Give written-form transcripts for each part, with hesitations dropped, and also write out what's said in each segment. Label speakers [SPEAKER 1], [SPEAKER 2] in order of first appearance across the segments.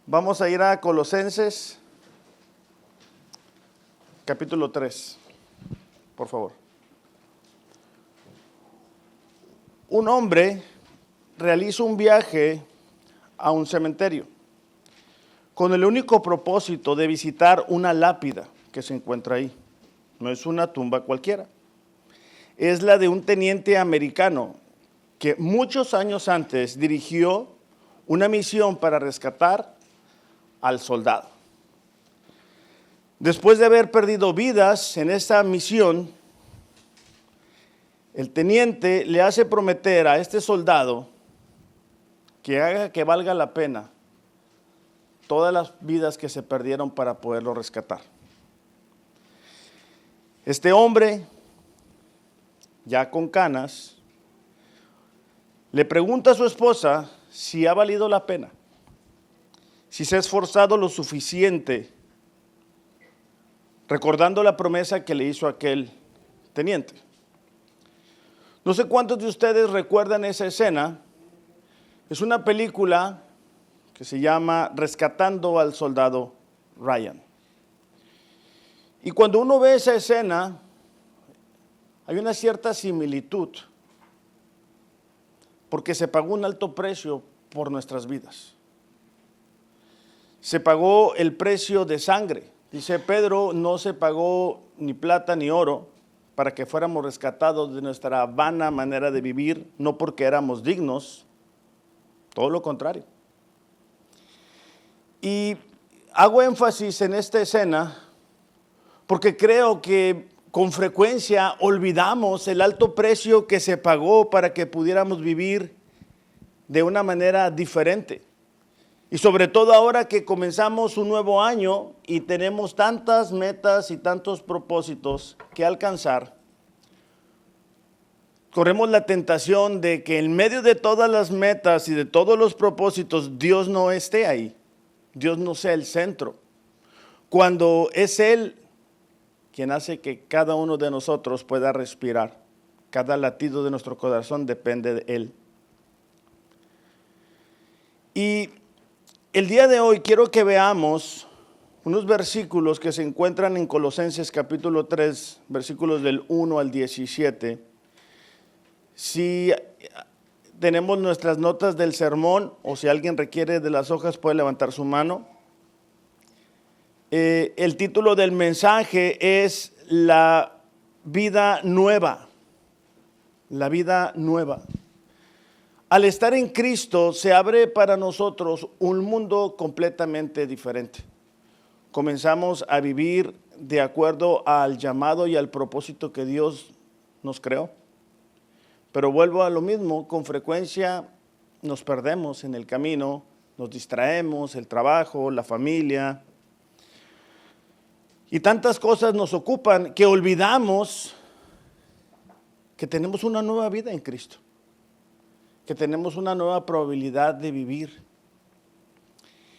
[SPEAKER 1] Vamos a ir a Colosenses, capítulo 3, por favor. Un hombre realiza un viaje a un cementerio con el único propósito de visitar una lápida que se encuentra ahí. No es una tumba cualquiera. Es la de un teniente americano que muchos años antes dirigió una misión para rescatar al soldado. Después de haber perdido vidas en esta misión, el teniente le hace prometer a este soldado que haga que valga la pena todas las vidas que se perdieron para poderlo rescatar. Este hombre, ya con canas, le pregunta a su esposa si ha valido la pena, si se ha esforzado lo suficiente, recordando la promesa que le hizo aquel teniente. No sé cuántos de ustedes recuerdan esa escena. Es una película que se llama Rescatando al Soldado Ryan. Y cuando uno ve esa escena, hay una cierta similitud, porque se pagó un alto precio por nuestras vidas. Se pagó el precio de sangre. Dice Pedro, no se pagó ni plata ni oro para que fuéramos rescatados de nuestra vana manera de vivir, no porque éramos dignos, todo lo contrario. Y hago énfasis en esta escena porque creo que con frecuencia olvidamos el alto precio que se pagó para que pudiéramos vivir de una manera diferente. Y sobre todo ahora que comenzamos un nuevo año y tenemos tantas metas y tantos propósitos que alcanzar, corremos la tentación de que en medio de todas las metas y de todos los propósitos, Dios no esté ahí. Dios no sea el centro. Cuando es Él quien hace que cada uno de nosotros pueda respirar. Cada latido de nuestro corazón depende de Él. Y el día de hoy quiero que veamos unos versículos que se encuentran en Colosenses capítulo 3, versículos del 1 al 17. Si tenemos nuestras notas del sermón o si alguien requiere de las hojas puede levantar su mano. El título del mensaje es La vida nueva. La vida nueva. Al estar en Cristo se abre para nosotros un mundo completamente diferente. Comenzamos a vivir de acuerdo al llamado y al propósito que Dios nos creó. Pero vuelvo a lo mismo, con frecuencia nos perdemos en el camino, nos distraemos, el trabajo, la familia. Y tantas cosas nos ocupan que olvidamos que tenemos una nueva vida en Cristo. Que tenemos una nueva probabilidad de vivir.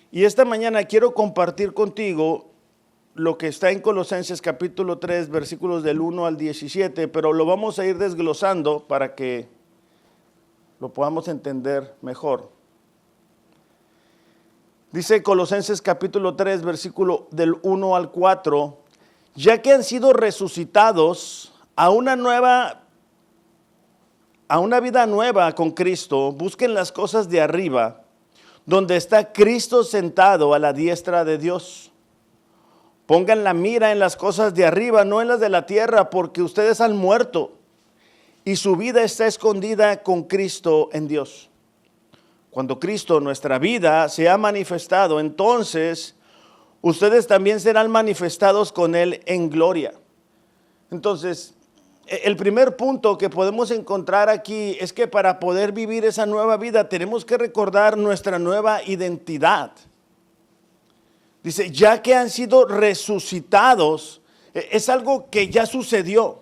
[SPEAKER 1] Y esta mañana quiero compartir contigo lo que está en Colosenses capítulo 3, versículos del 1 al 17, pero lo vamos a ir desglosando para que lo podamos entender mejor. Dice Colosenses capítulo 3, versículo del 1 al 4, ya que han sido resucitados a una vida nueva con Cristo, busquen las cosas de arriba, donde está Cristo sentado a la diestra de Dios. Pongan la mira en las cosas de arriba, no en las de la tierra, porque ustedes han muerto y su vida está escondida con Cristo en Dios. Cuando Cristo, nuestra vida, se ha manifestado, entonces ustedes también serán manifestados con Él en gloria. Entonces, el primer punto que podemos encontrar aquí es que para poder vivir esa nueva vida tenemos que recordar nuestra nueva identidad. Dice, ya que han sido resucitados, es algo que ya sucedió.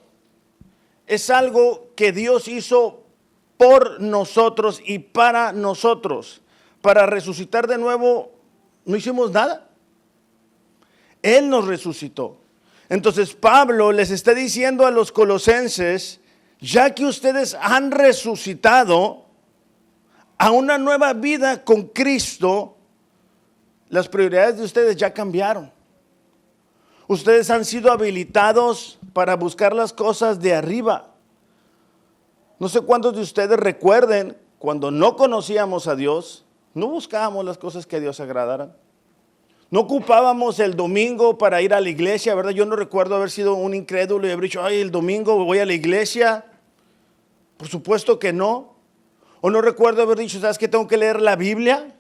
[SPEAKER 1] Es algo que Dios hizo por nosotros y para nosotros. Para resucitar de nuevo, no hicimos nada. Él nos resucitó. Entonces Pablo les está diciendo a los colosenses, ya que ustedes han resucitado a una nueva vida con Cristo, Las prioridades de ustedes ya cambiaron. Ustedes han sido habilitados para buscar las cosas de arriba. No sé cuántos de ustedes recuerden cuando no conocíamos a Dios, no buscábamos las cosas que a Dios agradaran. No ocupábamos el domingo para ir a la iglesia, ¿verdad? Yo no recuerdo haber sido un incrédulo y haber dicho, ay, el domingo voy a la iglesia. Por supuesto que no. O no recuerdo haber dicho, ¿sabes qué? Tengo que leer la Biblia.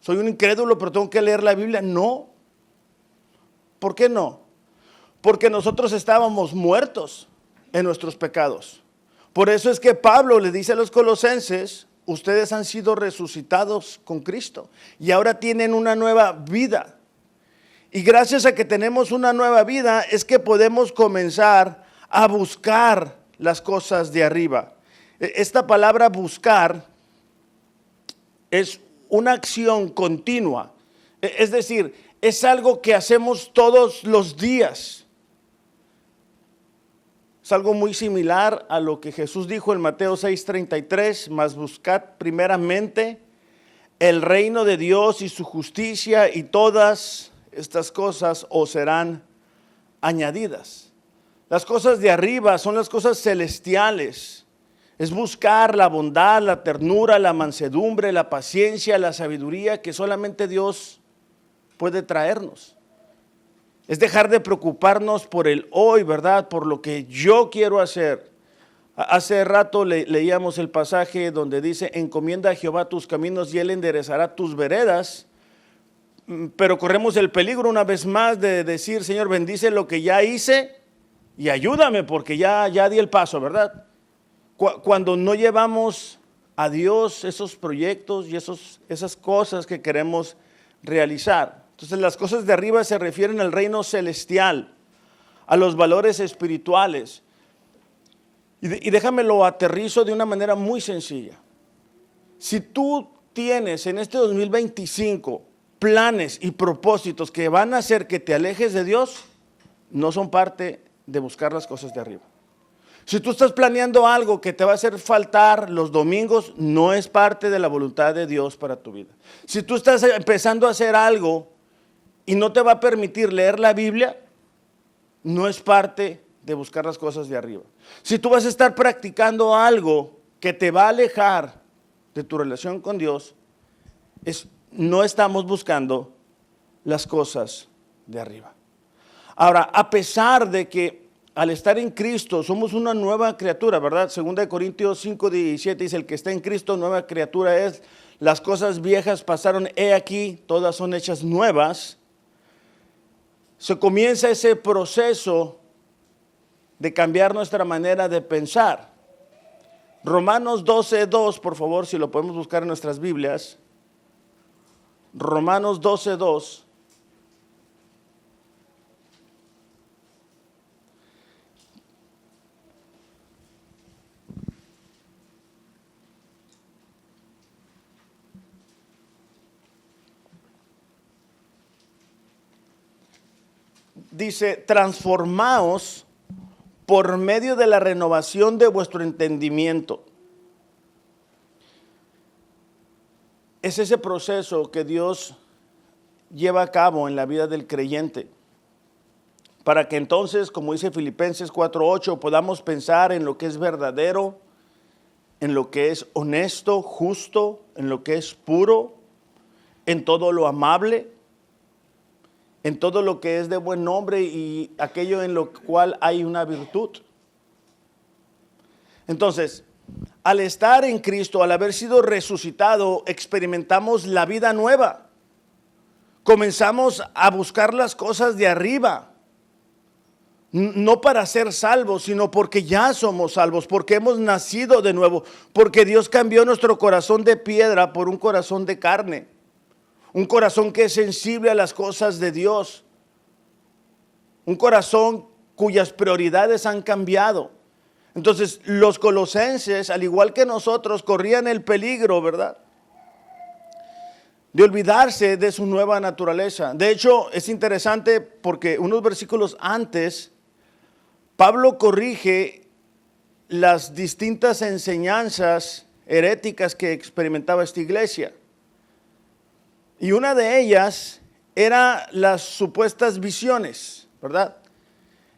[SPEAKER 1] Soy un incrédulo, pero tengo que leer la Biblia. No. ¿Por qué no? Porque nosotros estábamos muertos en nuestros pecados. Por eso es que Pablo le dice a los colosenses, ustedes han sido resucitados con Cristo y ahora tienen una nueva vida. Y gracias a que tenemos una nueva vida es que podemos comenzar a buscar las cosas de arriba. Esta palabra buscar es una acción continua. Es decir, es algo que hacemos todos los días. Es algo muy similar a lo que Jesús dijo en Mateo 6:33, mas buscad primeramente el reino de Dios y su justicia y todas estas cosas os serán añadidas. Las cosas de arriba son las cosas celestiales. Es buscar la bondad, la ternura, la mansedumbre, la paciencia, la sabiduría que solamente Dios puede traernos. Es dejar de preocuparnos por el hoy, ¿verdad? Por lo que yo quiero hacer. Hace rato leíamos el pasaje donde dice, encomienda a Jehová tus caminos y Él enderezará tus veredas. Pero corremos el peligro una vez más de decir, Señor, bendice lo que ya hice y ayúdame porque ya di el paso, ¿verdad? Cuando no llevamos a Dios esos proyectos y esas cosas que queremos realizar. Entonces las cosas de arriba se refieren al reino celestial, a los valores espirituales. Y déjame lo aterrizo de una manera muy sencilla. Si tú tienes en este 2025 planes y propósitos que van a hacer que te alejes de Dios, no son parte de buscar las cosas de arriba. Si tú estás planeando algo que te va a hacer faltar los domingos, no es parte de la voluntad de Dios para tu vida. Si tú estás empezando a hacer algo y no te va a permitir leer la Biblia, no es parte de buscar las cosas de arriba. Si tú vas a estar practicando algo que te va a alejar de tu relación con Dios, no estamos buscando las cosas de arriba. Ahora, a pesar de que al estar en Cristo somos una nueva criatura, ¿verdad? 2 Corintios 5:17 dice, el que está en Cristo, nueva criatura es, las cosas viejas pasaron, he aquí, todas son hechas nuevas. Se comienza ese proceso de cambiar nuestra manera de pensar. Romanos 12:2, por favor, si lo podemos buscar en nuestras Biblias. Romanos 12:2. Dice, transformaos por medio de la renovación de vuestro entendimiento. Es ese proceso que Dios lleva a cabo en la vida del creyente, para que entonces, como dice Filipenses 4:8, podamos pensar en lo que es verdadero, en lo que es honesto, justo, en lo que es puro, en todo lo amable, en todo lo que es de buen nombre y aquello en lo cual hay una virtud. Entonces, al estar en Cristo, al haber sido resucitado, experimentamos la vida nueva. Comenzamos a buscar las cosas de arriba. No para ser salvos, sino porque ya somos salvos, porque hemos nacido de nuevo, porque Dios cambió nuestro corazón de piedra por un corazón de carne. Un corazón que es sensible a las cosas de Dios. Un corazón cuyas prioridades han cambiado. Entonces, los colosenses, al igual que nosotros, corrían el peligro, ¿verdad?, de olvidarse de su nueva naturaleza. De hecho, es interesante porque unos versículos antes, Pablo corrige las distintas enseñanzas heréticas que experimentaba esta iglesia. Y una de ellas era las supuestas visiones, ¿verdad?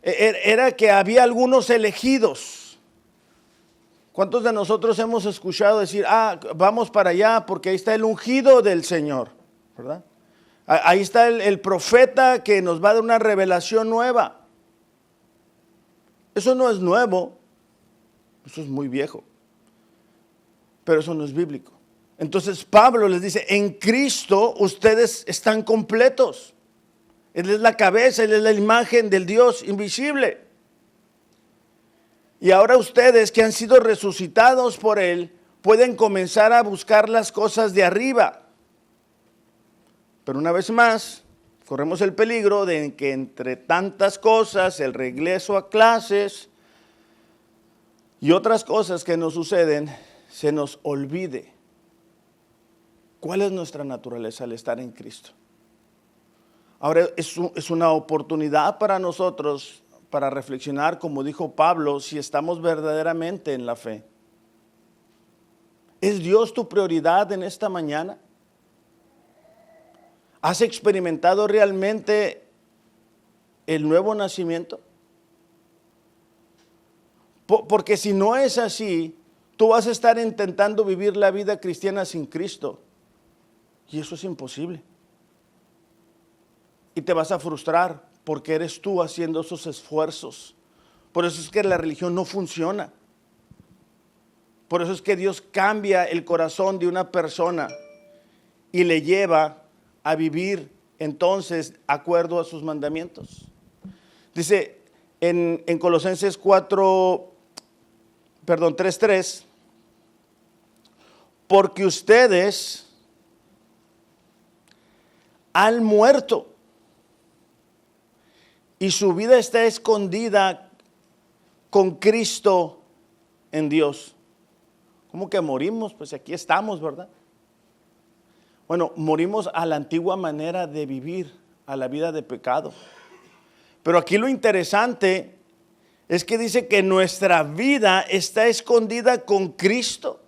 [SPEAKER 1] Era que había algunos elegidos. ¿Cuántos de nosotros hemos escuchado decir, vamos para allá porque ahí está el ungido del Señor, ¿verdad? Ahí está el profeta que nos va a dar una revelación nueva. Eso no es nuevo, eso es muy viejo, pero eso no es bíblico. Entonces Pablo les dice, en Cristo ustedes están completos. Él es la cabeza, Él es la imagen del Dios invisible. Y ahora ustedes que han sido resucitados por Él, pueden comenzar a buscar las cosas de arriba. Pero una vez más, corremos el peligro de que entre tantas cosas, el regreso a clases y otras cosas que nos suceden, se nos olvide cuál es nuestra naturaleza al estar en Cristo. Ahora es una oportunidad para nosotros para reflexionar, como dijo Pablo, si estamos verdaderamente en la fe. ¿Es Dios tu prioridad en esta mañana? ¿Has experimentado realmente el nuevo nacimiento? Porque si no es así, tú vas a estar intentando vivir la vida cristiana sin Cristo. Y eso es imposible. Y te vas a frustrar porque eres tú haciendo esos esfuerzos. Por eso es que la religión no funciona. Por eso es que Dios cambia el corazón de una persona y le lleva a vivir entonces acuerdo a sus mandamientos. Dice en Colosenses 3:3, porque ustedes han muerto y su vida está escondida con Cristo en Dios. ¿Cómo que morimos? Pues aquí estamos, ¿verdad? Bueno, morimos a la antigua manera de vivir, a la vida de pecado. Pero aquí lo interesante es que dice que nuestra vida está escondida con Cristo.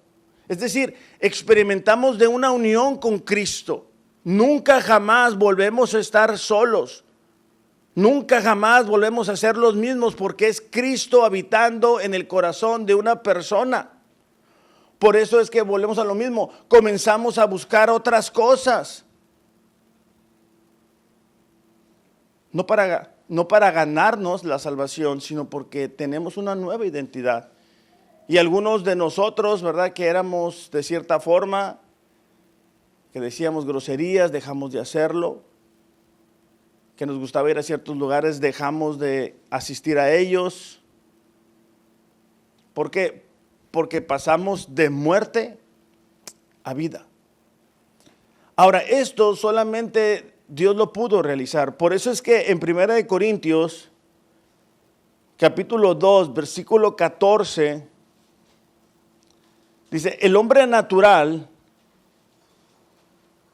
[SPEAKER 1] Es decir, experimentamos de una unión con Cristo. Nunca jamás volvemos a estar solos. Nunca jamás volvemos a ser los mismos porque es Cristo habitando en el corazón de una persona. Por eso es que volvemos a lo mismo, comenzamos a buscar otras cosas. No para ganarnos la salvación, sino porque tenemos una nueva identidad. Y algunos de nosotros, ¿verdad? Que éramos de cierta forma, que decíamos groserías, dejamos de hacerlo. Que nos gustaba ir a ciertos lugares, dejamos de asistir a ellos. ¿Por qué? Porque pasamos de muerte a vida. Ahora, esto solamente Dios lo pudo realizar. Por eso es que en 1 Corintios, capítulo 2, versículo 14, dice, el hombre natural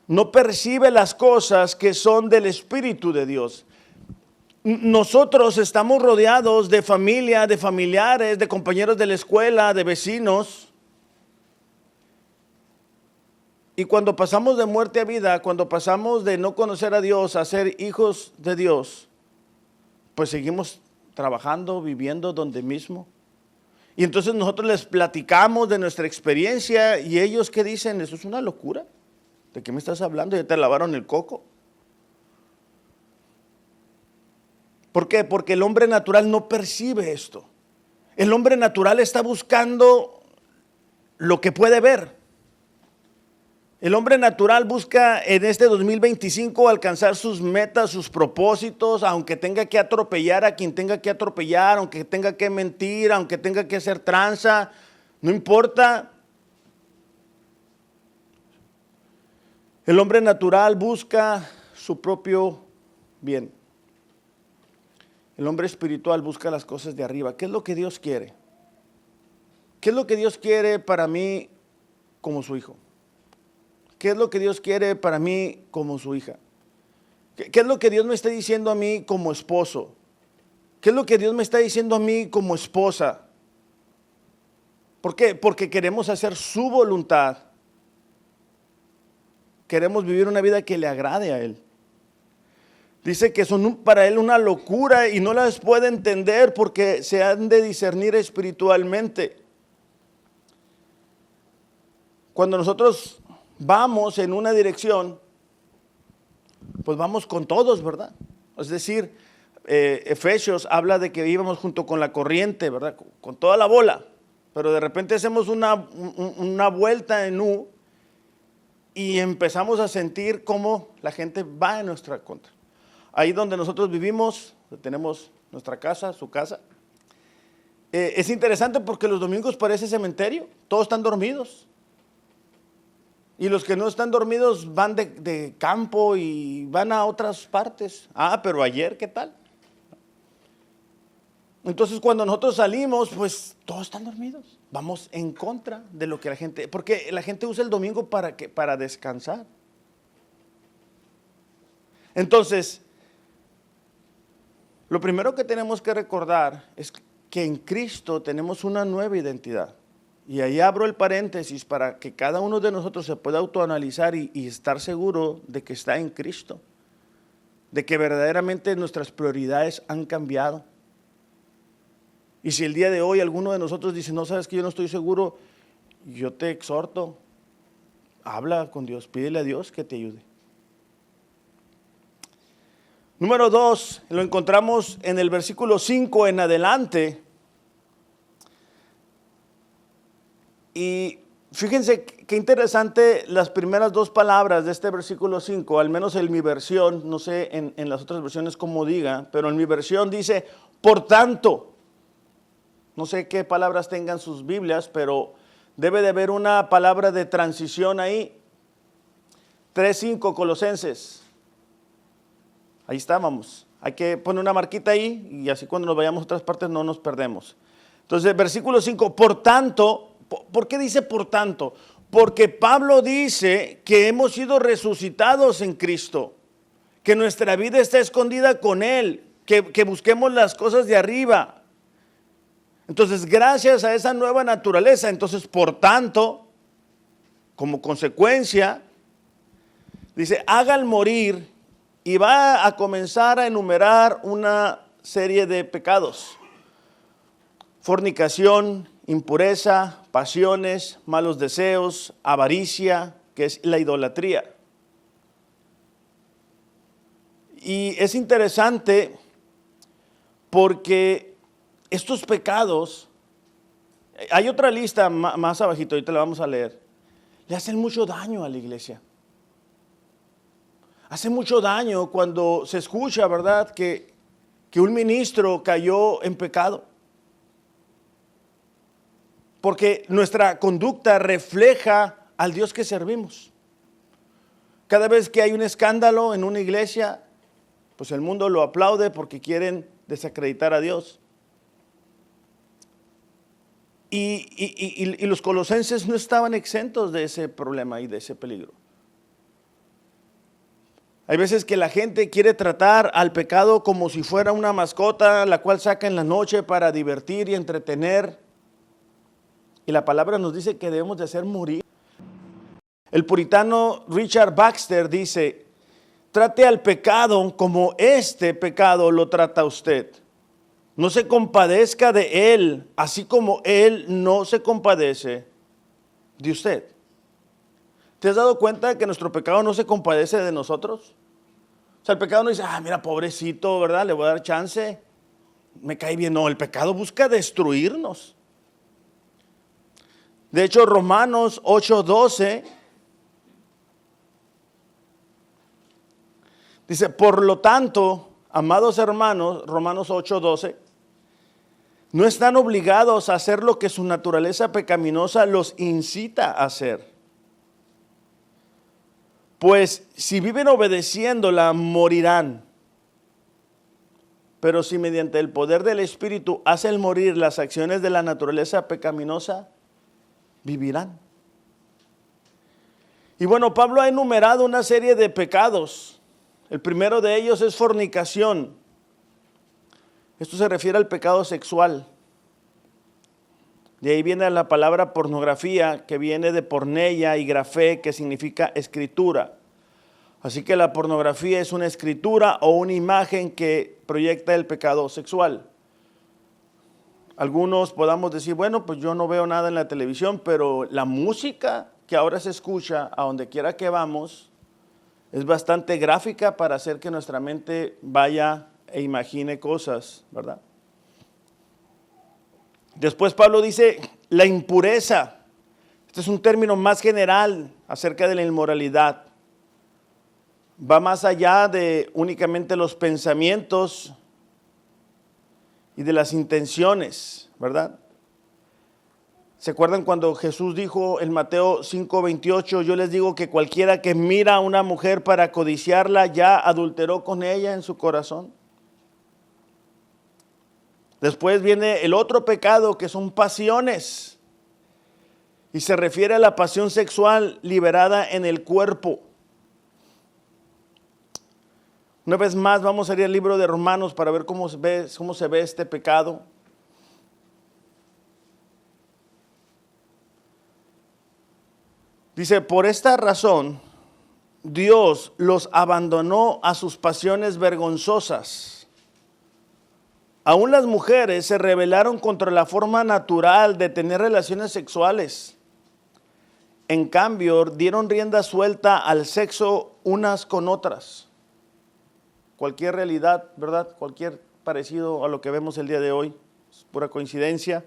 [SPEAKER 1] no percibe las cosas que son del Espíritu de Dios. Nosotros estamos rodeados de familia, de familiares, de compañeros de la escuela, de vecinos. Y cuando pasamos de muerte a vida, cuando pasamos de no conocer a Dios a ser hijos de Dios, pues seguimos trabajando, viviendo donde mismo. Y entonces nosotros les platicamos de nuestra experiencia y ellos ¿qué dicen? Eso es una locura. ¿De qué me estás hablando? ¿Ya te lavaron el coco? ¿Por qué? Porque el hombre natural no percibe esto. El hombre natural está buscando lo que puede ver. El hombre natural busca en este 2025 alcanzar sus metas, sus propósitos, aunque tenga que atropellar a quien tenga que atropellar, aunque tenga que mentir, aunque tenga que hacer tranza, no importa. El hombre natural busca su propio bien. El hombre espiritual busca las cosas de arriba. ¿Qué es lo que Dios quiere? ¿Qué es lo que Dios quiere para mí como su hijo? ¿Qué es lo que Dios quiere para mí como su hija? ¿Qué es lo que Dios me está diciendo a mí como esposo? ¿Qué es lo que Dios me está diciendo a mí como esposa? ¿Por qué? Porque queremos hacer su voluntad. Queremos vivir una vida que le agrade a Él. Dice que son para él una locura y no las puede entender porque se han de discernir espiritualmente. Cuando nosotros vamos en una dirección, pues vamos con todos, ¿verdad? Es decir, Efesios habla de que íbamos junto con la corriente, ¿verdad? Con toda la bola, pero de repente hacemos una vuelta en U y empezamos a sentir cómo la gente va en nuestra contra. Ahí donde nosotros vivimos, tenemos nuestra casa, su casa. Es interesante porque los domingos parece cementerio, todos están dormidos. Y los que no están dormidos van de campo y van a otras partes. Ah, pero ayer, ¿qué tal? Entonces cuando nosotros salimos, pues todos están dormidos. Vamos en contra de lo que la gente, porque la gente usa el domingo para descansar. Entonces, lo primero que tenemos que recordar es que en Cristo tenemos una nueva identidad. Y ahí abro el paréntesis para que cada uno de nosotros se pueda autoanalizar y estar seguro de que está en Cristo. De que verdaderamente nuestras prioridades han cambiado. Y si el día de hoy alguno de nosotros dice, no, sabes que yo no estoy seguro, yo te exhorto, habla con Dios, pídele a Dios que te ayude. Número 2, lo encontramos en el versículo 5 en adelante. Y fíjense qué interesante las primeras dos palabras de este versículo 5, al menos en mi versión, no sé en las otras versiones cómo diga, pero en mi versión dice, por tanto. No sé qué palabras tengan sus Biblias, pero debe de haber una palabra de transición ahí. 3:5 Colosenses. Ahí estábamos. Hay que poner una marquita ahí y así cuando nos vayamos a otras partes no nos perdemos. Entonces, versículo 5, por tanto, ¿por qué dice por tanto? Porque Pablo dice que hemos sido resucitados en Cristo, que nuestra vida está escondida con Él, que busquemos las cosas de arriba. Entonces, gracias a esa nueva naturaleza, entonces, por tanto, como consecuencia, dice, hagan morir, y va a comenzar a enumerar una serie de pecados. Fornicación, impureza, pasiones, malos deseos, avaricia, que es la idolatría. Y es interesante porque estos pecados, hay otra lista más abajito, ahorita la vamos a leer, le hacen mucho daño a la iglesia. Hace mucho daño cuando se escucha, ¿verdad?, que un ministro cayó en pecado. Porque nuestra conducta refleja al Dios que servimos. Cada vez que hay un escándalo en una iglesia, pues el mundo lo aplaude porque quieren desacreditar a Dios. Y los colosenses no estaban exentos de ese problema y de ese peligro. Hay veces que la gente quiere tratar al pecado como si fuera una mascota, la cual saca en la noche para divertir y entretener. Y la palabra nos dice que debemos de hacer morir. El puritano Richard Baxter dice, trate al pecado como este pecado lo trata usted. No se compadezca de él, así como él no se compadece de usted. ¿Te has dado cuenta de que nuestro pecado no se compadece de nosotros? O sea, el pecado no dice, mira, pobrecito, ¿verdad? Le voy a dar chance, me cae bien. No, el pecado busca destruirnos. De hecho, Romanos 8:12 dice, por lo tanto, amados hermanos, Romanos 8:12, no están obligados a hacer lo que su naturaleza pecaminosa los incita a hacer. Pues si viven obedeciéndola, morirán. Pero si mediante el poder del Espíritu hacen morir las acciones de la naturaleza pecaminosa, vivirán. Y bueno, Pablo ha enumerado una serie de pecados. El primero de ellos es fornicación. Esto se refiere al pecado sexual. De ahí viene la palabra pornografía, que viene de porneia, y grafé, que significa escritura. Así que la pornografía es una escritura o una imagen que proyecta el pecado sexual. Algunos podamos decir, bueno, pues yo no veo nada en la televisión, pero la música que ahora se escucha a donde quiera que vamos es bastante gráfica para hacer que nuestra mente vaya e imagine cosas, ¿verdad? Después Pablo dice la impureza. Este es un término más general acerca de la inmoralidad. Va más allá de únicamente los pensamientos y de las intenciones, ¿verdad? ¿Se acuerdan cuando Jesús dijo en Mateo 5:28, yo les digo que cualquiera que mira a una mujer para codiciarla ya adulteró con ella en su corazón? Después viene el otro pecado que son pasiones y se refiere a la pasión sexual liberada en el cuerpo. Una vez más vamos a ir al libro de Romanos para ver cómo se ve este pecado. Dice, por esta razón, Dios los abandonó a sus pasiones vergonzosas. Aún las mujeres se rebelaron contra la forma natural de tener relaciones sexuales. En cambio, dieron rienda suelta al sexo unas con otras. Cualquier realidad, ¿verdad? Cualquier parecido a lo que vemos el día de hoy, es pura coincidencia.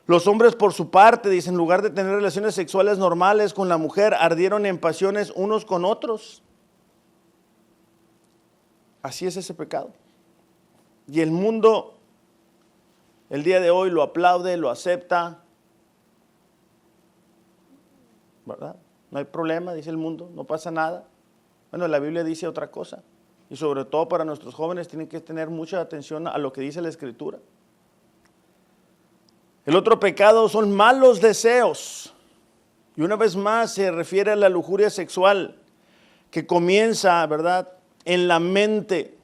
[SPEAKER 1] Los hombres por su parte, dicen, en lugar de tener relaciones sexuales normales con la mujer, ardieron en pasiones unos con otros. Así es ese pecado. Y el mundo, el día de hoy, lo aplaude, lo acepta, ¿verdad? No hay problema, dice el mundo, no pasa nada. Bueno, la Biblia dice otra cosa. Y sobre todo para nuestros jóvenes tienen que tener mucha atención a lo que dice la Escritura. El otro pecado son malos deseos. Y una vez más se refiere a la lujuria sexual que comienza, ¿verdad?, en la mente.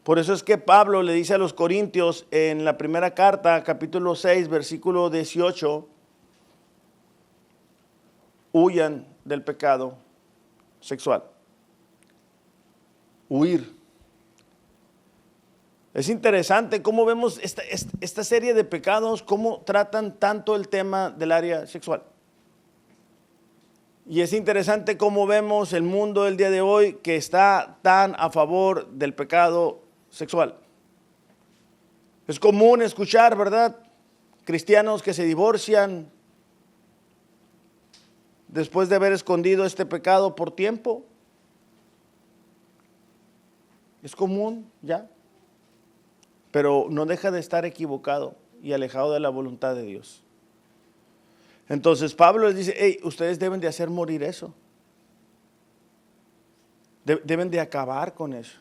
[SPEAKER 1] Por eso es que Pablo le dice a los Corintios en la primera carta, capítulo 6, versículo 18, huyan del pecado sexual. Huir. Es interesante cómo vemos esta serie de pecados, cómo tratan tanto el tema del área sexual. Y es interesante cómo vemos el mundo el día de hoy que está tan a favor del pecado sexual. Es común escuchar, ¿verdad?, cristianos que se divorcian después de haber escondido este pecado por tiempo. Es común ya, pero no deja de estar equivocado y alejado de la voluntad de Dios. Entonces Pablo les dice, hey, ustedes deben de hacer morir eso. Deben de acabar con eso.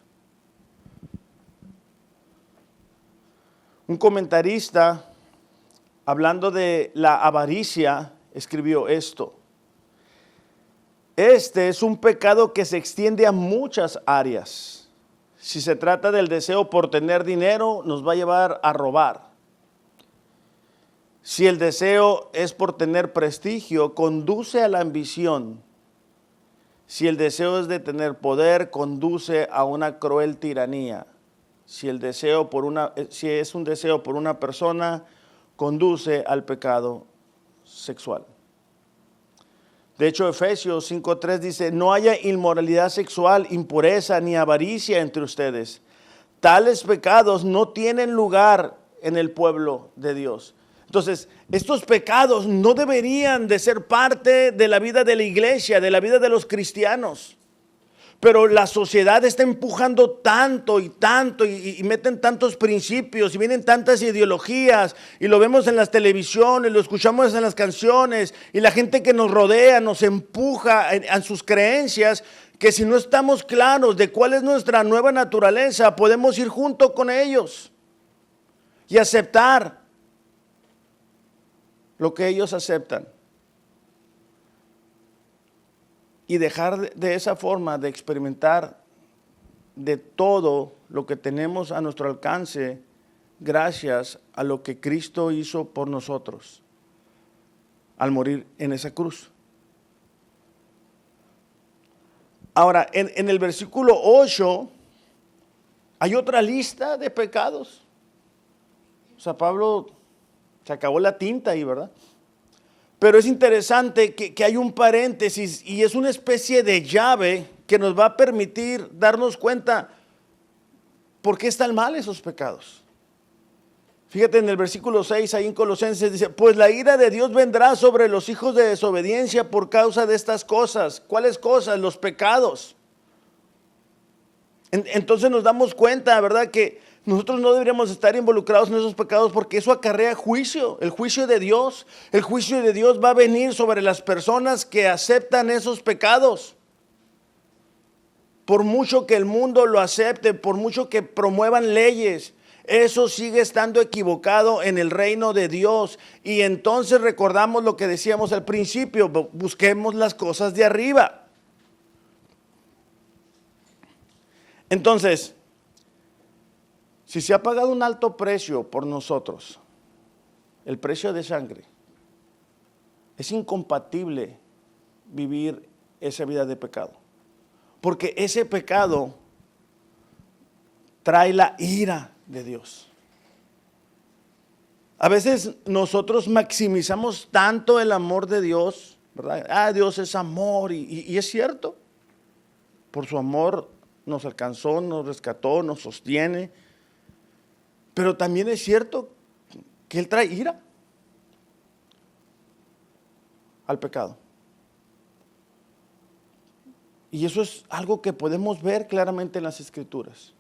[SPEAKER 1] Un comentarista, hablando de la avaricia, escribió esto. Este es un pecado que se extiende a muchas áreas. Si se trata del deseo por tener dinero, nos va a llevar a robar. Si el deseo es por tener prestigio, conduce a la ambición. Si el deseo es de tener poder, conduce a una cruel tiranía. Si es un deseo por una persona, conduce al pecado sexual. De hecho, Efesios 5:3 dice, no haya inmoralidad sexual, impureza ni avaricia entre ustedes. Tales pecados no tienen lugar en el pueblo de Dios. Entonces, estos pecados no deberían de ser parte de la vida de la iglesia, de la vida de los cristianos. Pero la sociedad está empujando tanto y meten tantos principios y vienen tantas ideologías y lo vemos en las televisiones, lo escuchamos en las canciones y la gente que nos rodea nos empuja en sus creencias, que si no estamos claros de cuál es nuestra nueva naturaleza, podemos ir junto con ellos y aceptar lo que ellos aceptan. Y dejar de esa forma de experimentar de todo lo que tenemos a nuestro alcance gracias a lo que Cristo hizo por nosotros al morir en esa cruz. Ahora, en el versículo 8 hay otra lista de pecados. O sea, Pablo se acabó la tinta ahí, ¿verdad? Pero es interesante que hay un paréntesis y es una especie de llave que nos va a permitir darnos cuenta por qué están mal esos pecados. Fíjate en el versículo 6, ahí en Colosenses dice, pues la ira de Dios vendrá sobre los hijos de desobediencia por causa de estas cosas. ¿Cuáles cosas? Los pecados. Entonces nos damos cuenta, ¿verdad?, que nosotros no deberíamos estar involucrados en esos pecados porque eso acarrea juicio, el juicio de Dios. El juicio de Dios va a venir sobre las personas que aceptan esos pecados. Por mucho que el mundo lo acepte, por mucho que promuevan leyes, eso sigue estando equivocado en el reino de Dios. Y entonces recordamos lo que decíamos al principio, busquemos las cosas de arriba. Entonces, si se ha pagado un alto precio por nosotros, el precio de sangre, es incompatible vivir esa vida de pecado. Porque ese pecado trae la ira de Dios. A veces nosotros maximizamos tanto el amor de Dios, ¿verdad? Dios es amor y es cierto. Por su amor nos alcanzó, nos rescató, nos sostiene. Pero también es cierto que Él trae ira al pecado. Y eso es algo que podemos ver claramente en las Escrituras.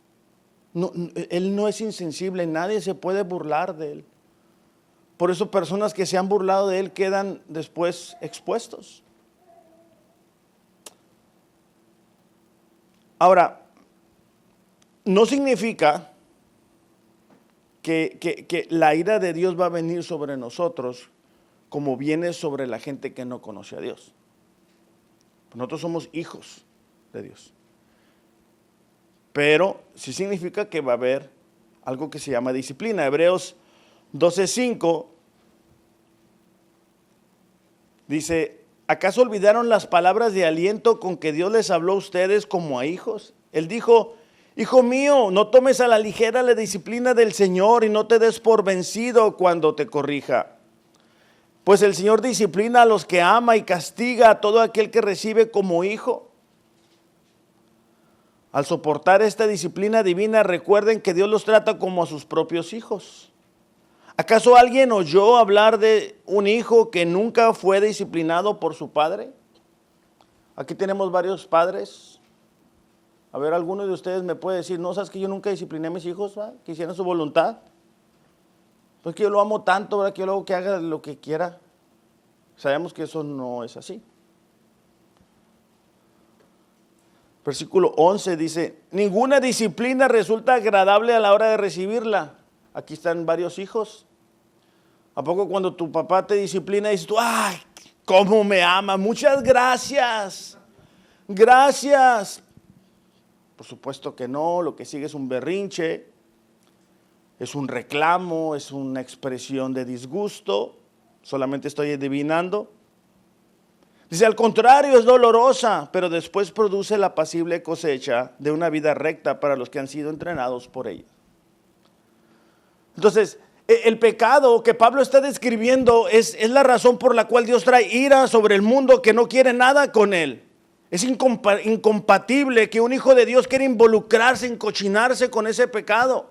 [SPEAKER 1] Él no es insensible, nadie se puede burlar de Él. Por eso personas que se han burlado de Él quedan después expuestos. Ahora, no significa que la ira de Dios va a venir sobre nosotros como viene sobre la gente que no conoce a Dios. Nosotros somos hijos de Dios. Pero sí significa que va a haber algo que se llama disciplina. Hebreos 12:5 dice, ¿acaso olvidaron las palabras de aliento con que Dios les habló a ustedes como a hijos? Él dijo, hijo mío, no tomes a la ligera la disciplina del Señor y no te des por vencido cuando te corrija. Pues el Señor disciplina a los que ama y castiga a todo aquel que recibe como hijo. Al soportar esta disciplina divina, recuerden que Dios los trata como a sus propios hijos. ¿Acaso alguien oyó hablar de un hijo que nunca fue disciplinado por su padre? Aquí tenemos varios padres. A ver, alguno de ustedes me puede decir, no, sabes que yo nunca discipliné a mis hijos, ¿verdad? Que hicieran su voluntad. Pues que yo lo amo tanto, ¿verdad? Que yo lo hago que haga lo que quiera. Sabemos que eso no es así. Versículo 11 dice, ninguna disciplina resulta agradable a la hora de recibirla. Aquí están varios hijos. ¿A poco cuando tu papá te disciplina dices tú, ay, cómo me ama, muchas gracias, gracias? Por supuesto que no, lo que sigue es un berrinche, es un reclamo, es una expresión de disgusto, solamente estoy adivinando. Dice, al contrario, es dolorosa, pero después produce la apacible cosecha de una vida recta para los que han sido entrenados por ella. Entonces, el pecado que Pablo está describiendo es la razón por la cual Dios trae ira sobre el mundo que no quiere nada con él. Es incompatible que un hijo de Dios quiera involucrarse, encochinarse con ese pecado.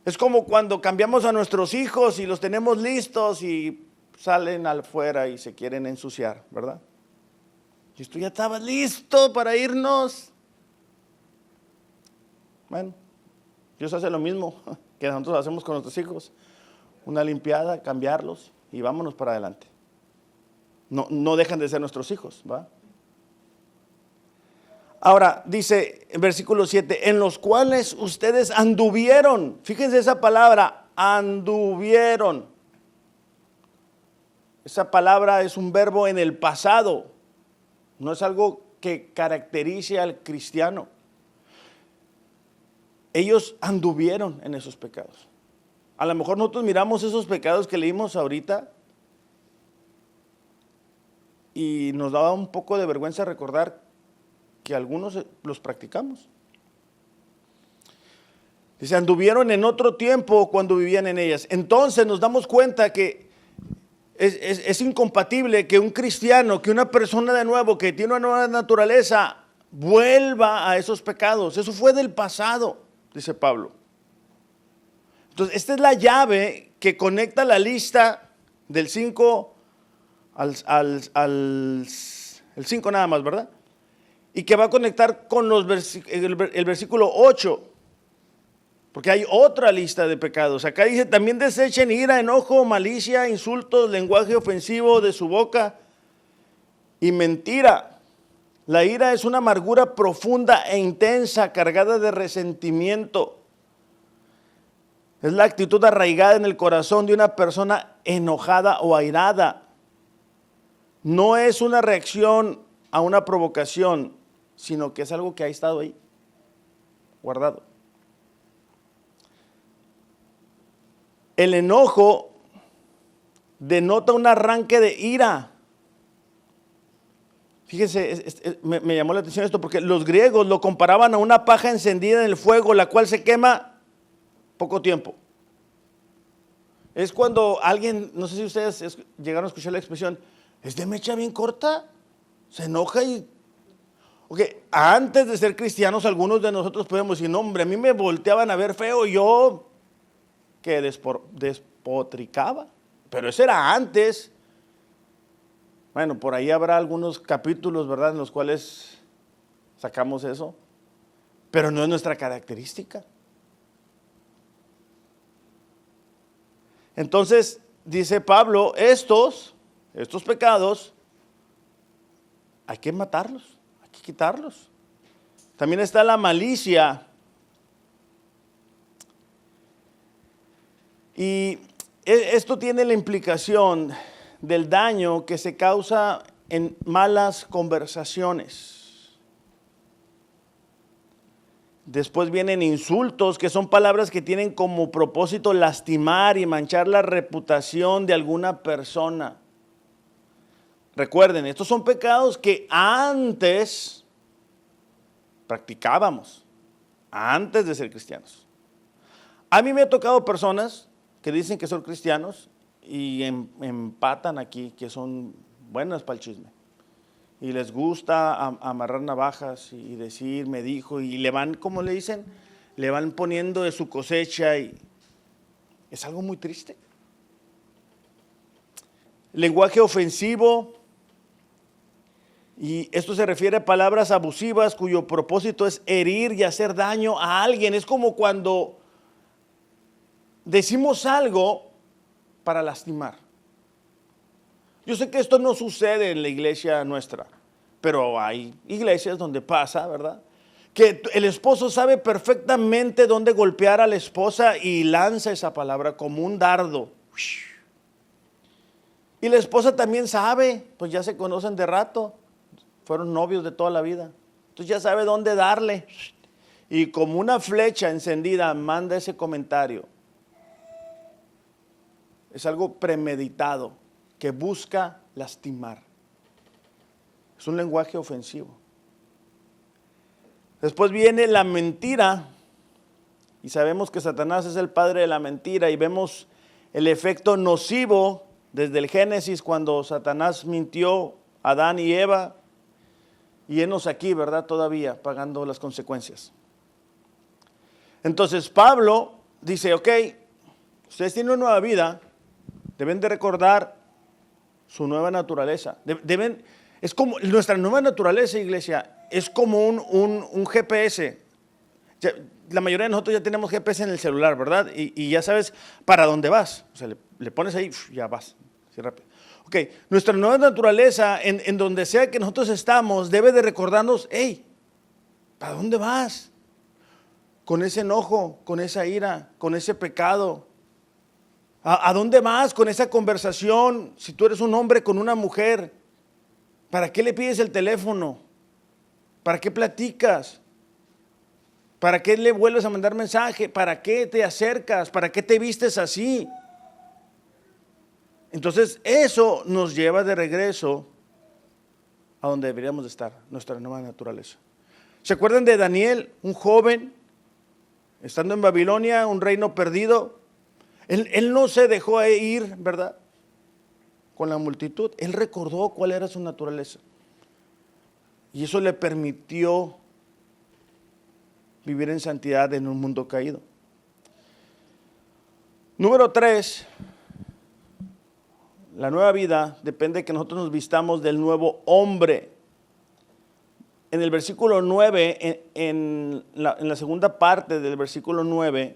[SPEAKER 1] Es como cuando cambiamos a nuestros hijos y los tenemos listos y salen afuera y se quieren ensuciar, ¿verdad? Y tú ya estabas listo para irnos. Bueno, Dios hace lo mismo que nosotros hacemos con nuestros hijos. Una limpiada, cambiarlos y vámonos para adelante. No dejan de ser nuestros hijos, ¿va? Ahora, dice en versículo 7, en los cuales ustedes anduvieron. Fíjense esa palabra, anduvieron. Esa palabra es un verbo en el pasado. No es algo que caracterice al cristiano. Ellos anduvieron en esos pecados. A lo mejor nosotros miramos esos pecados que leímos ahorita y nos daba un poco de vergüenza recordar que algunos los practicamos. Dice, anduvieron en otro tiempo cuando vivían en ellas. Entonces nos damos cuenta que es incompatible que un cristiano, que una persona de nuevo, que tiene una nueva naturaleza, vuelva a esos pecados. Eso fue del pasado, dice Pablo. Entonces, esta es la llave que conecta la lista del 5 el 5 nada más, ¿verdad? Y que va a conectar con el versículo 8. Porque hay otra lista de pecados. Acá dice, también desechen ira, enojo, malicia, insultos, lenguaje ofensivo de su boca y mentira. La ira es una amargura profunda e intensa, cargada de resentimiento. Es la actitud arraigada en el corazón de una persona enojada o airada. No es una reacción a una provocación, sino que es algo que ha estado ahí, guardado. El enojo denota un arranque de ira. Fíjense, me llamó la atención esto porque los griegos lo comparaban a una paja encendida en el fuego, la cual se quema poco tiempo. Es cuando alguien, no sé si ustedes llegaron a escuchar la expresión, es de mecha bien corta, se enoja y... Ok, antes de ser cristianos, algunos de nosotros podemos decir, no, hombre, a mí me volteaban a ver feo y yo que despotricaba, pero eso era antes. Bueno, por ahí habrá algunos capítulos, ¿verdad?, en los cuales sacamos eso, pero no es nuestra característica. Entonces, dice Pablo, estos pecados, hay que matarlos, hay que quitarlos. También está la malicia. Y esto tiene la implicación del daño que se causa en malas conversaciones. Después vienen insultos, que son palabras que tienen como propósito lastimar y manchar la reputación de alguna persona. Recuerden, estos son pecados que antes practicábamos, antes de ser cristianos. A mí me ha tocado personas que dicen que son cristianos y empatan aquí, que son buenas para el chisme. Y les gusta amarrar navajas y decir, me dijo, y le van, como le dicen, le van poniendo de su cosecha y es algo muy triste. Lenguaje ofensivo, y esto se refiere a palabras abusivas cuyo propósito es herir y hacer daño a alguien. Es como cuando decimos algo para lastimar. Yo sé que esto no sucede en la iglesia nuestra, pero hay iglesias donde pasa, ¿verdad? Que el esposo sabe perfectamente dónde golpear a la esposa y lanza esa palabra como un dardo. Y la esposa también sabe, pues ya se conocen de rato, fueron novios de toda la vida. Entonces ya sabe dónde darle. Y como una flecha encendida manda ese comentario. Es algo premeditado que busca lastimar. Es un lenguaje ofensivo. Después viene la mentira. Y sabemos que Satanás es el padre de la mentira. Y vemos el efecto nocivo desde el Génesis cuando Satanás mintió a Adán y Eva. Y henos aquí, ¿verdad? Todavía pagando las consecuencias. Entonces Pablo dice, ok, ustedes tienen una nueva vida. Deben de recordar su nueva naturaleza. Es como nuestra nueva naturaleza, iglesia, es como un GPS. La mayoría de nosotros ya tenemos GPS en el celular, ¿verdad? Y ya sabes para dónde vas. O sea, le pones ahí, ya vas. Así rápido. Ok, nuestra nueva naturaleza, en donde sea que nosotros estamos, debe de recordarnos, hey, ¿para dónde vas? Con ese enojo, con esa ira, con ese pecado. ¿A dónde vas con esa conversación? Si tú eres un hombre con una mujer, ¿para qué le pides el teléfono? ¿Para qué platicas? ¿Para qué le vuelves a mandar mensaje? ¿Para qué te acercas? ¿Para qué te vistes así? Entonces eso nos lleva de regreso a donde deberíamos de estar, nuestra nueva naturaleza. ¿Se acuerdan de Daniel, un joven, estando en Babilonia, un reino perdido? Él no se dejó ir, ¿verdad?, con la multitud. Él recordó cuál era su naturaleza. Y eso le permitió vivir en santidad en un mundo caído. Número 3, la nueva vida depende de que nosotros nos vistamos del nuevo hombre. En el versículo 9, en la segunda parte del versículo 9,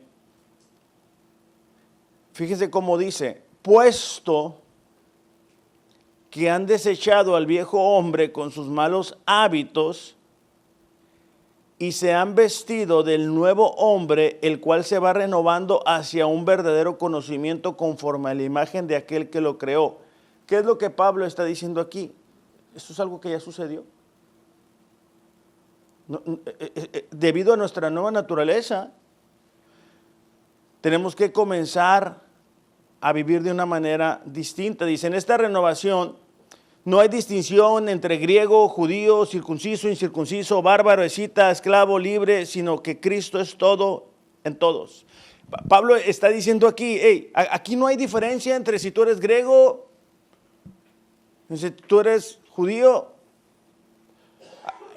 [SPEAKER 1] fíjese cómo dice: puesto que han desechado al viejo hombre con sus malos hábitos y se han vestido del nuevo hombre, el cual se va renovando hacia un verdadero conocimiento conforme a la imagen de aquel que lo creó. ¿Qué es lo que Pablo está diciendo aquí? Esto es algo que ya sucedió. Debido a nuestra nueva naturaleza, tenemos que comenzar a vivir de una manera distinta. Dice: en esta renovación no hay distinción entre griego, judío, circunciso, incircunciso, bárbaro, escita, esclavo, libre, sino que Cristo es todo en todos. Pablo está diciendo aquí: hey, aquí no hay diferencia entre si tú eres griego, si tú eres judío.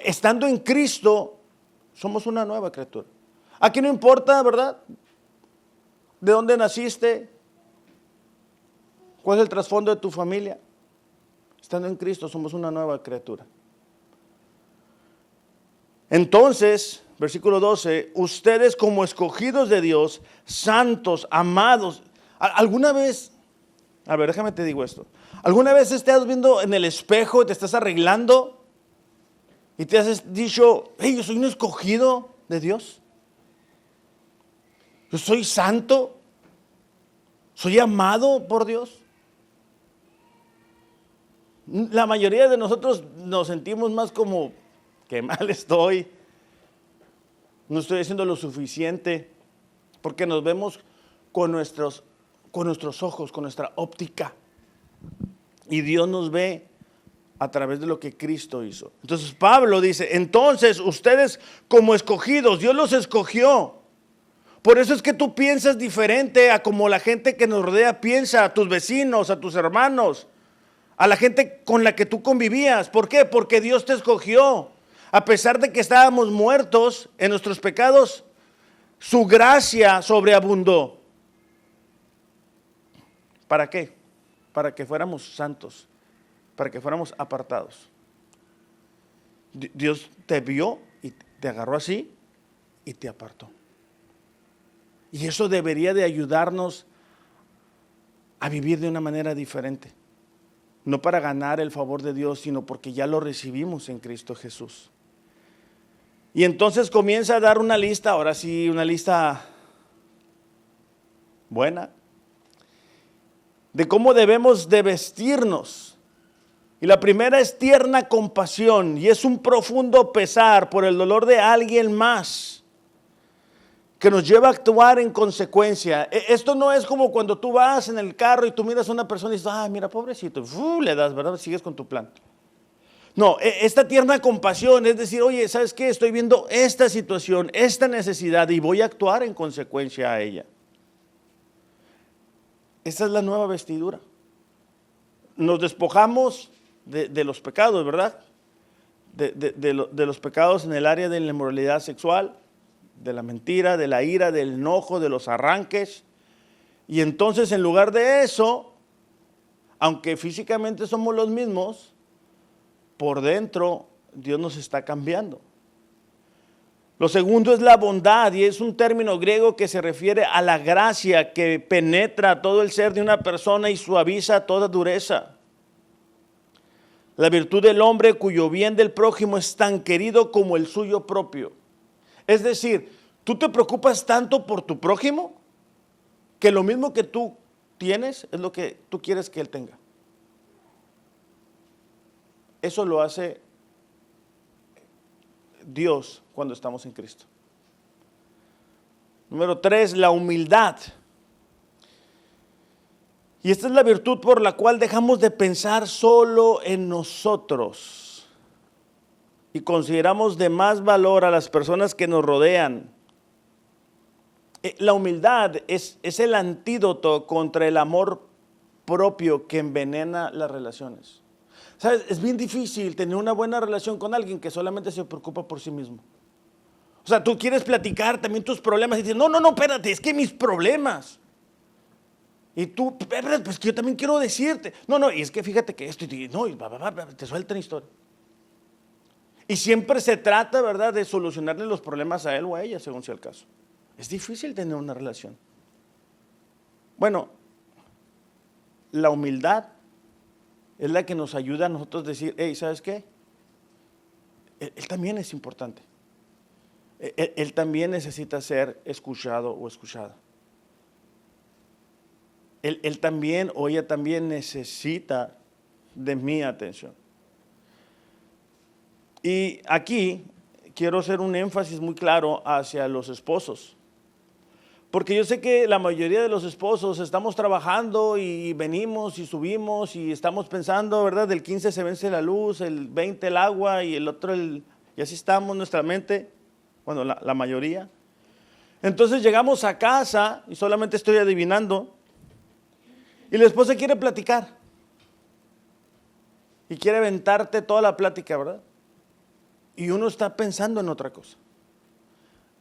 [SPEAKER 1] Estando en Cristo, somos una nueva criatura. Aquí no importa, ¿verdad?, de dónde naciste, cuál es el trasfondo de tu familia. Estando en Cristo, somos una nueva criatura. Entonces, versículo 12, ustedes como escogidos de Dios, santos, amados. ¿Alguna vez, a ver, déjame te digo esto, alguna vez estás viendo en el espejo y te estás arreglando y te has dicho: hey, yo soy un escogido de Dios, yo soy santo, soy amado por Dios? La mayoría de nosotros nos sentimos más como: qué mal estoy, no estoy haciendo lo suficiente, porque nos vemos con nuestros ojos, con nuestra óptica, y Dios nos ve a través de lo que Cristo hizo. Entonces Pablo dice: entonces ustedes como escogidos, Dios los escogió. Por eso es que tú piensas diferente a como la gente que nos rodea piensa, a tus vecinos, a tus hermanos, a la gente con la que tú convivías. ¿Por qué? Porque Dios te escogió. A pesar de que estábamos muertos en nuestros pecados, su gracia sobreabundó. ¿Para qué? Para que fuéramos santos, para que fuéramos apartados. Dios te vio y te agarró así y te apartó. Y eso debería de ayudarnos a vivir de una manera diferente. No para ganar el favor de Dios, sino porque ya lo recibimos en Cristo Jesús. Y entonces comienza a dar una lista, ahora sí, una lista buena, de cómo debemos de vestirnos. Y la primera es tierna compasión, y es un profundo pesar por el dolor de alguien más, que nos lleva a actuar en consecuencia. Esto no es como cuando tú vas en el carro y tú miras a una persona y dices: ah, mira, pobrecito, le das, ¿verdad? Sigues con tu plan. No, esta tierna compasión es decir: oye, ¿sabes qué? Estoy viendo esta situación, esta necesidad, y voy a actuar en consecuencia a ella. Esta es la nueva vestidura. Nos despojamos de los pecados, ¿verdad? De los pecados en el área de la inmoralidad sexual, de la mentira, de la ira, del enojo, de los arranques. Y entonces, en lugar de eso, aunque físicamente somos los mismos, por dentro Dios nos está cambiando. Lo segundo es la bondad, y es un término griego que se refiere a la gracia que penetra todo el ser de una persona y suaviza toda dureza. La virtud del hombre cuyo bien del prójimo es tan querido como el suyo propio. Es decir, tú te preocupas tanto por tu prójimo que lo mismo que tú tienes es lo que tú quieres que él tenga. Eso lo hace Dios cuando estamos en Cristo. Número 3, la humildad. Y esta es la virtud por la cual dejamos de pensar solo en nosotros. y consideramos de más valor a las personas que nos rodean. La humildad es el antídoto contra el amor propio que envenena las relaciones. ¿Sabes? Es bien difícil tener una buena relación con alguien que solamente se preocupa por sí mismo. O sea, tú quieres platicar también tus problemas y dices, no, espérate, es que mis problemas. Y tú, pues que yo también quiero decirte. No, y es que fíjate que esto, y te sueltan historia. Y siempre se trata, ¿verdad?, de solucionarle los problemas a él o a ella, según sea el caso. Es difícil tener una relación. Bueno, la humildad es la que nos ayuda a nosotros a decir, hey, ¿sabes qué? Él también es importante. Él también necesita ser escuchado o escuchada. Él también o ella también necesita de mi atención. Y aquí quiero hacer un énfasis muy claro hacia los esposos. Porque yo sé que la mayoría de los esposos estamos trabajando y venimos y subimos y estamos pensando, ¿verdad? Del 15 se vence la luz, el 20 el agua y el otro y así estamos nuestra mente, bueno, la mayoría. Entonces llegamos a casa y solamente estoy adivinando y la esposa quiere platicar y quiere aventarte toda la plática, ¿verdad? Y uno está pensando en otra cosa.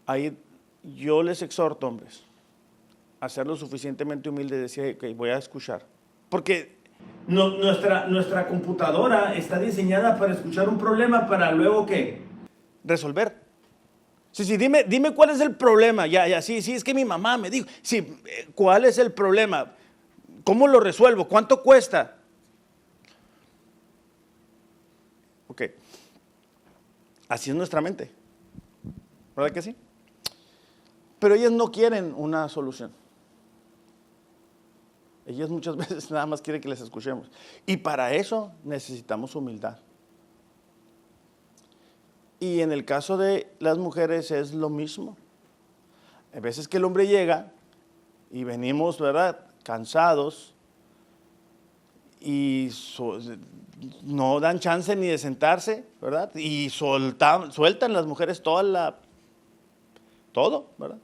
[SPEAKER 1] Ahí yo les exhorto, hombres, a ser lo suficientemente humildes y decir, ok, voy a escuchar. Porque nuestra computadora está diseñada para escuchar un problema para luego, ¿qué? Resolver. Sí, dime cuál es el problema. Sí, es que mi mamá me dijo. Sí, ¿cuál es el problema? ¿Cómo lo resuelvo? ¿Cuánto cuesta? Ok. Así es nuestra mente. ¿Verdad que sí? Pero ellas no quieren una solución. Ellas muchas veces nada más quieren que les escuchemos. Y para eso necesitamos humildad. Y en el caso de las mujeres es lo mismo. Hay veces que el hombre llega y venimos, ¿verdad?, cansados y no dan chance ni de sentarse, ¿verdad? Y sueltan las mujeres todo, ¿verdad?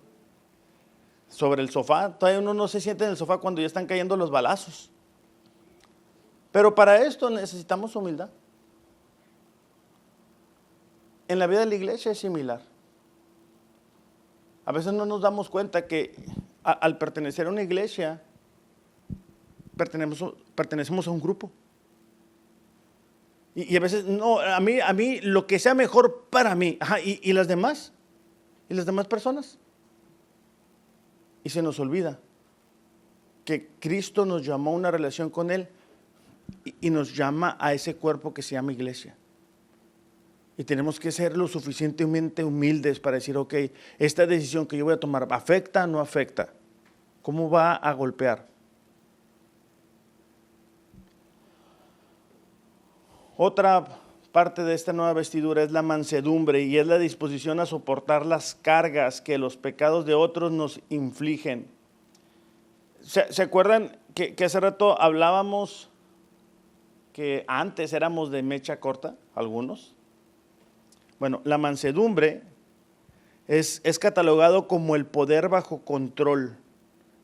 [SPEAKER 1] Sobre el sofá, todavía uno no se siente en el sofá cuando ya están cayendo los balazos. Pero para esto necesitamos humildad. En la vida de la iglesia es similar. A veces no nos damos cuenta que al pertenecer a una iglesia, pertenecemos a un grupo. Y a veces, no, a mí lo que sea mejor para mí. Ajá, ¿y las demás? ¿Y las demás personas? Y se nos olvida que Cristo nos llamó a una relación con Él y nos llama a ese cuerpo que se llama iglesia. Y tenemos que ser lo suficientemente humildes para decir, ok, esta decisión que yo voy a tomar, ¿afecta o no afecta? ¿Cómo va a golpear? Otra parte de esta nueva vestidura es la mansedumbre y es la disposición a soportar las cargas que los pecados de otros nos infligen. ¿Se acuerdan que hace rato hablábamos que antes éramos de mecha corta, algunos? Bueno, la mansedumbre es catalogado como el poder bajo control.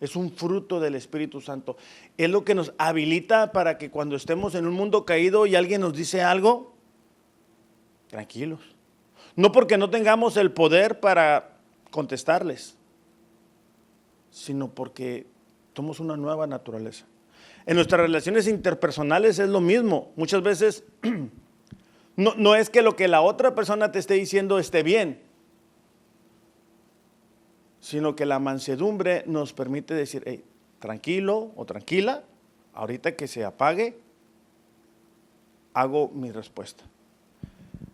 [SPEAKER 1] Es un fruto del Espíritu Santo. Es lo que nos habilita para que cuando estemos en un mundo caído y alguien nos dice algo, tranquilos. No porque no tengamos el poder para contestarles, sino porque somos una nueva naturaleza. En nuestras relaciones interpersonales es lo mismo. Muchas veces no es que lo que la otra persona te esté diciendo esté bien, sino que la mansedumbre nos permite decir, hey, tranquilo o tranquila, ahorita que se apague, hago mi respuesta.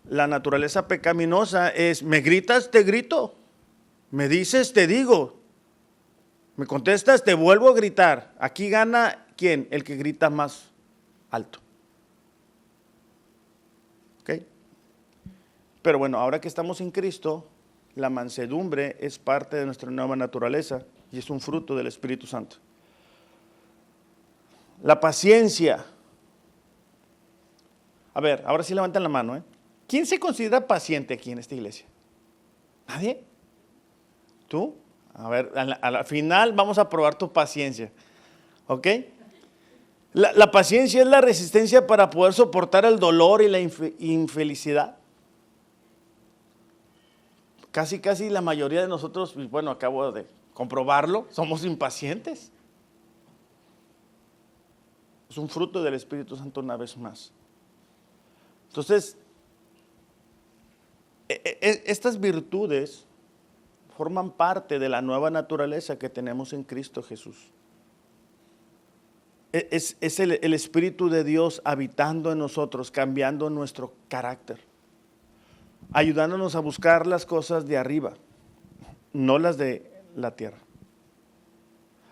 [SPEAKER 1] La naturaleza pecaminosa es, me gritas, te grito, me dices, te digo, me contestas, te vuelvo a gritar. Aquí gana, ¿quién? El que grita más alto. ¿Ok? Pero bueno, ahora que estamos en Cristo, la mansedumbre es parte de nuestra nueva naturaleza y es un fruto del Espíritu Santo. La paciencia. A ver, ahora sí levanten la mano, ¿Quién se considera paciente aquí en esta iglesia? ¿Nadie? ¿Tú? A ver, a la final vamos a probar tu paciencia. ¿Ok? La paciencia es la resistencia para poder soportar el dolor y la infelicidad. Casi la mayoría de nosotros, bueno, acabo de comprobarlo, somos impacientes. Es un fruto del Espíritu Santo una vez más. Entonces, estas virtudes forman parte de la nueva naturaleza que tenemos en Cristo Jesús. Es el Espíritu de Dios habitando en nosotros, cambiando nuestro carácter, ayudándonos a buscar las cosas de arriba, no las de la tierra,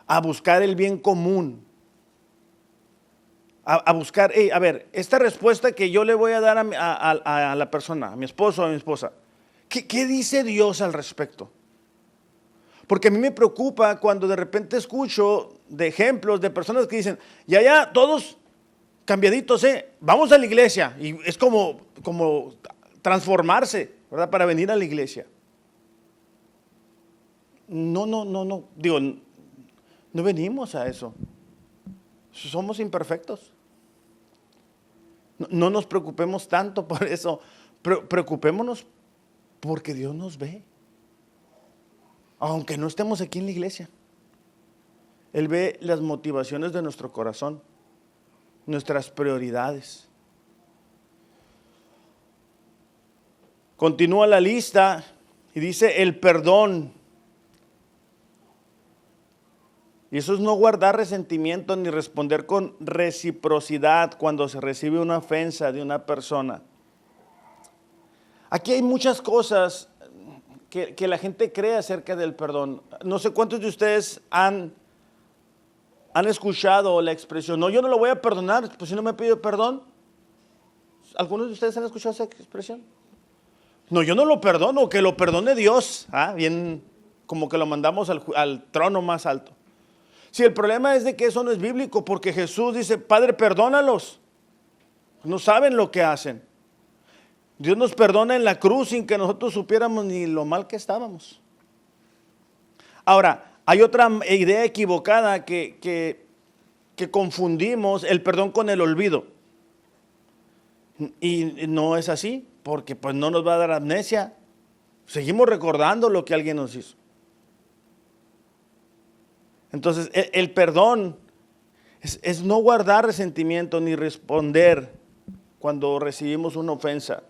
[SPEAKER 1] a buscar el bien común, a buscar, a ver, esta respuesta que yo le voy a dar a la persona, a mi esposo o a mi esposa, ¿qué dice Dios al respecto? Porque a mí me preocupa cuando de repente escucho de ejemplos de personas que dicen, ya, todos cambiaditos, vamos a la iglesia. Y es como transformarse, ¿verdad? Para venir a la iglesia. No, digo, no venimos a eso. Somos imperfectos. No nos preocupemos tanto por eso. Preocupémonos porque Dios nos ve. Aunque no estemos aquí en la iglesia, Él ve las motivaciones de nuestro corazón, nuestras prioridades. Continúa la lista y dice el perdón. Y eso es no guardar resentimiento ni responder con reciprocidad cuando se recibe una ofensa de una persona. Aquí hay muchas cosas que la gente cree acerca del perdón. No sé cuántos de ustedes han escuchado la expresión, no, yo no lo voy a perdonar, pues si no me pide perdón. ¿Algunos de ustedes han escuchado esa expresión? No, yo no lo perdono, que lo perdone Dios. Bien, como que lo mandamos al trono más alto. Si el problema es de que eso no es bíblico, porque Jesús dice, Padre, perdónalos. No saben lo que hacen. Dios nos perdona en la cruz sin que nosotros supiéramos ni lo mal que estábamos. Ahora, hay otra idea equivocada que confundimos el perdón con el olvido. Y no es así, porque pues no nos va a dar amnesia. Seguimos recordando lo que alguien nos hizo. Entonces, el perdón es no guardar resentimiento ni responder cuando recibimos una ofensa.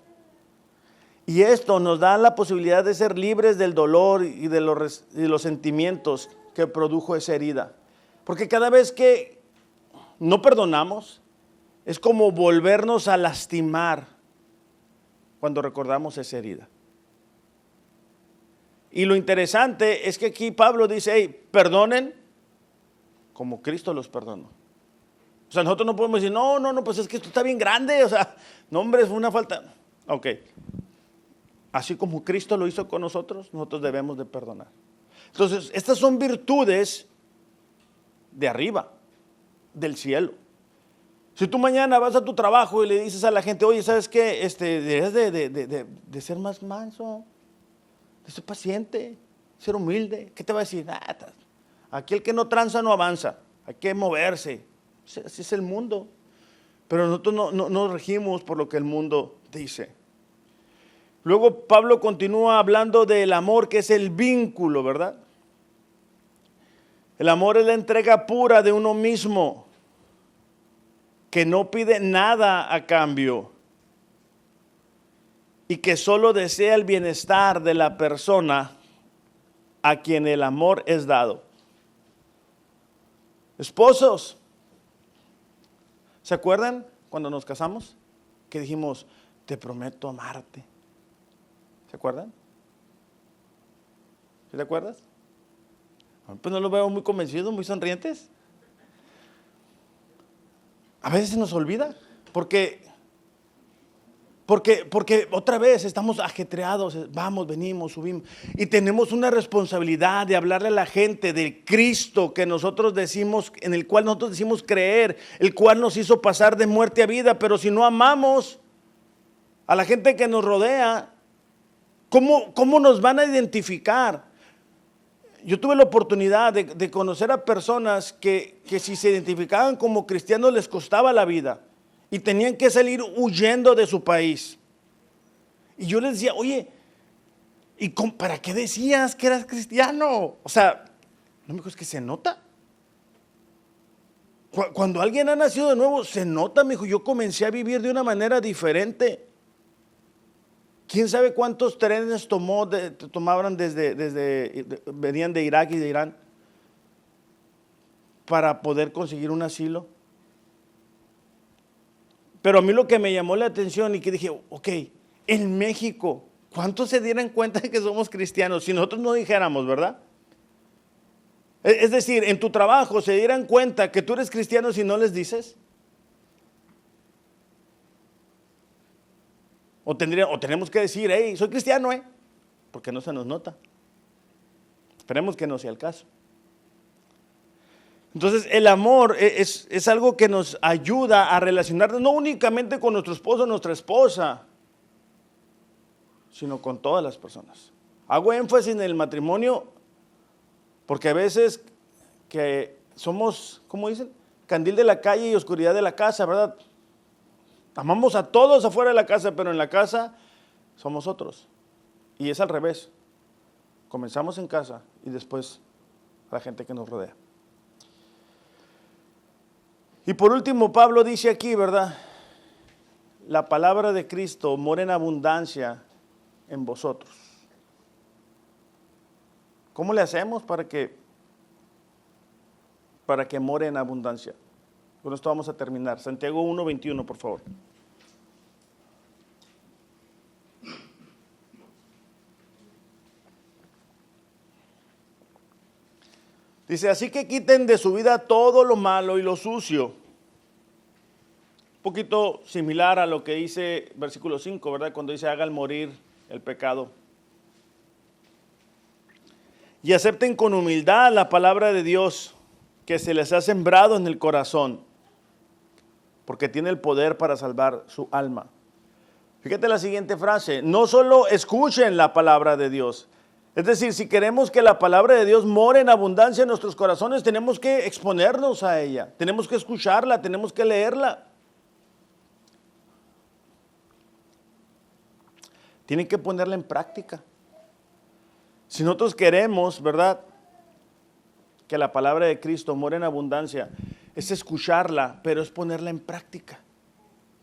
[SPEAKER 1] Y esto nos da la posibilidad de ser libres del dolor y de los sentimientos que produjo esa herida. Porque cada vez que no perdonamos, es como volvernos a lastimar cuando recordamos esa herida. Y lo interesante es que aquí Pablo dice, hey, perdonen como Cristo los perdonó. O sea, nosotros no podemos decir, no, pues es que esto está bien grande. O sea, no, hombre, es una falta. Ok. Así como Cristo lo hizo con nosotros debemos de perdonar. Entonces, estas son virtudes de arriba, del cielo. Si tú mañana vas a tu trabajo y le dices a la gente, oye, ¿sabes qué? Debes de ser más manso, de ser paciente, ser humilde. ¿Qué te va a decir? Aquí el que no tranza no avanza, hay que moverse. Así es el mundo. Pero nosotros no regimos por lo que el mundo dice. Luego Pablo continúa hablando del amor, que es el vínculo, ¿verdad? El amor es la entrega pura de uno mismo, que no pide nada a cambio y que solo desea el bienestar de la persona a quien el amor es dado. Esposos, ¿se acuerdan cuando nos casamos? Que dijimos, te prometo amarte. ¿Se acuerdan? ¿Sí te acuerdas? Pues no los veo muy convencidos, muy sonrientes. A veces se nos olvida, porque otra vez estamos ajetreados, vamos, venimos, subimos, y tenemos una responsabilidad de hablarle a la gente de Cristo que nosotros decimos, en el cual nosotros decimos creer, el cual nos hizo pasar de muerte a vida. Pero si no amamos, a la gente que nos rodea, ¿cómo nos van a identificar? Yo tuve la oportunidad de conocer a personas que si se identificaban como cristianos les costaba la vida y tenían que salir huyendo de su país. Y yo les decía, oye, ¿y para qué decías que eras cristiano? O sea, no me dijo, es que se nota. Cuando alguien ha nacido de nuevo, se nota, me dijo, yo comencé a vivir de una manera diferente. ¿Quién sabe cuántos trenes tomaban venían de Irak y de Irán para poder conseguir un asilo? Pero a mí lo que me llamó la atención y que dije, ok, en México, ¿cuántos se dieran cuenta de que somos cristianos si nosotros no dijéramos, verdad? Es decir, en tu trabajo se dieran cuenta que tú eres cristiano si no les dices. O tenemos que decir, hey, soy cristiano, porque no se nos nota. Esperemos que no sea el caso. Entonces, el amor es algo que nos ayuda a relacionarnos no únicamente con nuestro esposo o nuestra esposa, sino con todas las personas. Hago énfasis en el matrimonio porque a veces que somos, ¿cómo dicen? Candil de la calle y oscuridad de la casa, ¿verdad? Amamos a todos afuera de la casa, pero en la casa somos otros. Y es al revés. Comenzamos en casa y después a la gente que nos rodea. Y por último, Pablo dice aquí, ¿verdad? La palabra de Cristo mora en abundancia en vosotros. ¿Cómo le hacemos para que more en abundancia? Con esto vamos a terminar. Santiago 1:21, por favor. Dice, así que quiten de su vida todo lo malo y lo sucio. Un poquito similar a lo que dice versículo 5, ¿verdad? Cuando dice, hagan morir el pecado. Y acepten con humildad la palabra de Dios que se les ha sembrado en el corazón, porque tiene el poder para salvar su alma. Fíjate la siguiente frase, no solo escuchen la palabra de Dios. Es decir, si queremos que la palabra de Dios more en abundancia en nuestros corazones, tenemos que exponernos a ella, tenemos que escucharla, tenemos que leerla. Tienen que ponerla en práctica. Si nosotros queremos, ¿verdad?, que la palabra de Cristo more en abundancia, es escucharla, pero es ponerla en práctica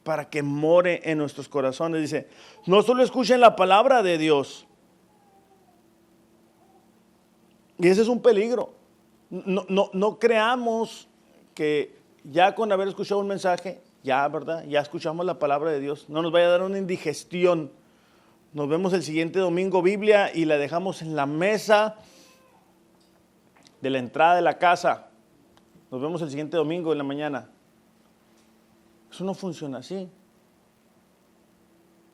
[SPEAKER 1] para que more en nuestros corazones. Dice, no solo escuchen la palabra de Dios. Y ese es un peligro. No creamos que ya con haber escuchado un mensaje, ya, ¿verdad?, ya escuchamos la palabra de Dios. No nos vaya a dar una indigestión. Nos vemos el siguiente domingo Biblia y la dejamos en la mesa de la entrada de la casa. Nos vemos el siguiente domingo en la mañana. Eso no funciona así.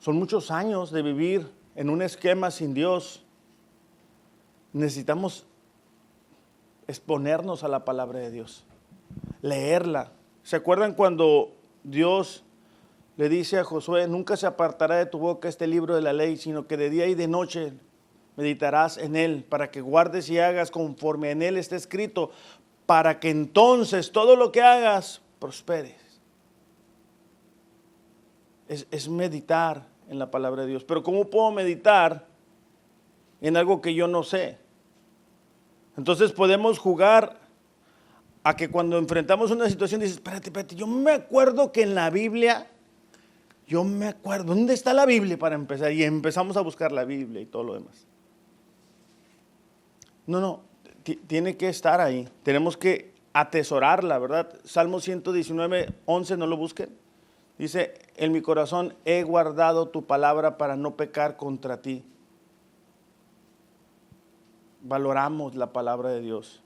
[SPEAKER 1] Son muchos años de vivir en un esquema sin Dios. Necesitamos exponernos a la palabra de Dios, leerla. ¿Se acuerdan cuando Dios le dice a Josué, nunca se apartará de tu boca este libro de la ley, sino que de día y de noche meditarás en él, para que guardes y hagas conforme en él está escrito, para que entonces todo lo que hagas prosperes? Es meditar en la palabra de Dios. Pero ¿cómo puedo meditar en algo que yo no sé? Entonces podemos jugar a que cuando enfrentamos una situación dices, espérate, yo me acuerdo que en la Biblia, ¿dónde está la Biblia para empezar? Y empezamos a buscar la Biblia y todo lo demás. No, tiene que estar ahí. Tenemos que atesorarla, ¿verdad? Salmo 119:11, no lo busquen. Dice, en mi corazón he guardado tu palabra para no pecar contra ti. Valoramos la palabra de Dios.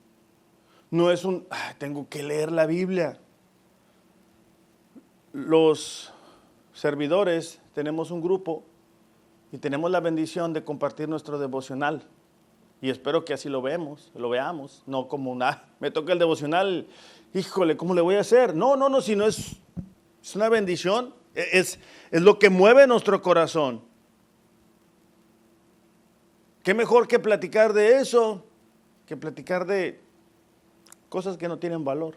[SPEAKER 1] No es tengo que leer la Biblia. Los servidores tenemos un grupo y tenemos la bendición de compartir nuestro devocional. Y espero que así lo veamos. No como me toca el devocional, híjole, ¿cómo le voy a hacer? No, sino es una bendición Es lo que mueve nuestro corazón. ¿Qué mejor que platicar de eso? Que platicar de cosas que no tienen valor.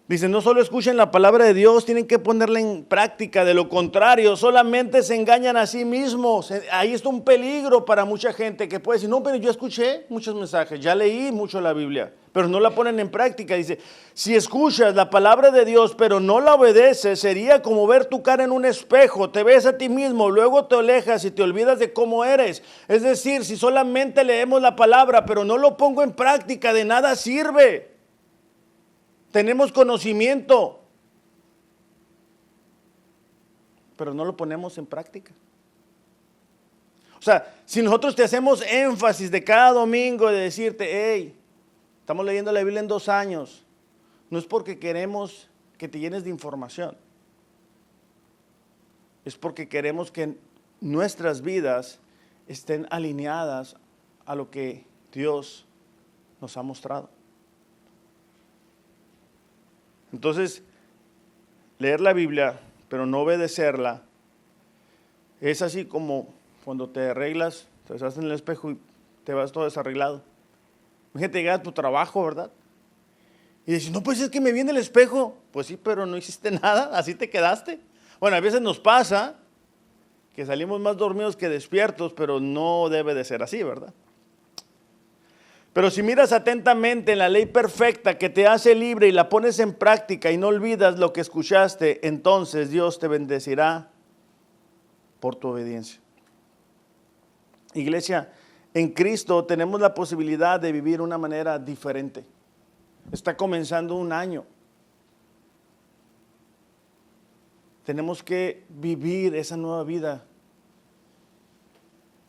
[SPEAKER 1] Dice, no solo escuchen la palabra de Dios, tienen que ponerla en práctica. De lo contrario, solamente se engañan a sí mismos. Ahí está un peligro para mucha gente que puede decir, no, pero yo escuché muchos mensajes, ya leí mucho la Biblia, pero no la ponen en práctica. Dice, si escuchas la palabra de Dios, pero no la obedeces, sería como ver tu cara en un espejo. Te ves a ti mismo, luego te alejas y te olvidas de cómo eres. Es decir, si solamente leemos la palabra, pero no lo pongo en práctica, de nada sirve. Tenemos conocimiento, pero no lo ponemos en práctica. O sea, si nosotros te hacemos énfasis de cada domingo de decirte, hey, estamos leyendo la Biblia en 2 años, no es porque queremos que te llenes de información, es porque queremos que nuestras vidas estén alineadas a lo que Dios nos ha mostrado. Entonces, leer la Biblia, pero no obedecerla, es así como cuando te arreglas, te ves en el espejo y te vas todo desarreglado. Imagínate llegar a tu trabajo, ¿verdad? Y dices, no, pues es que me viene el espejo. Pues sí, pero no hiciste nada, así te quedaste. Bueno, a veces nos pasa que salimos más dormidos que despiertos, pero no debe de ser así, ¿verdad? Pero si miras atentamente en la ley perfecta que te hace libre y la pones en práctica y no olvidas lo que escuchaste, entonces Dios te bendecirá por tu obediencia. Iglesia, en Cristo tenemos la posibilidad de vivir de una manera diferente. Está comenzando un año. Tenemos que vivir esa nueva vida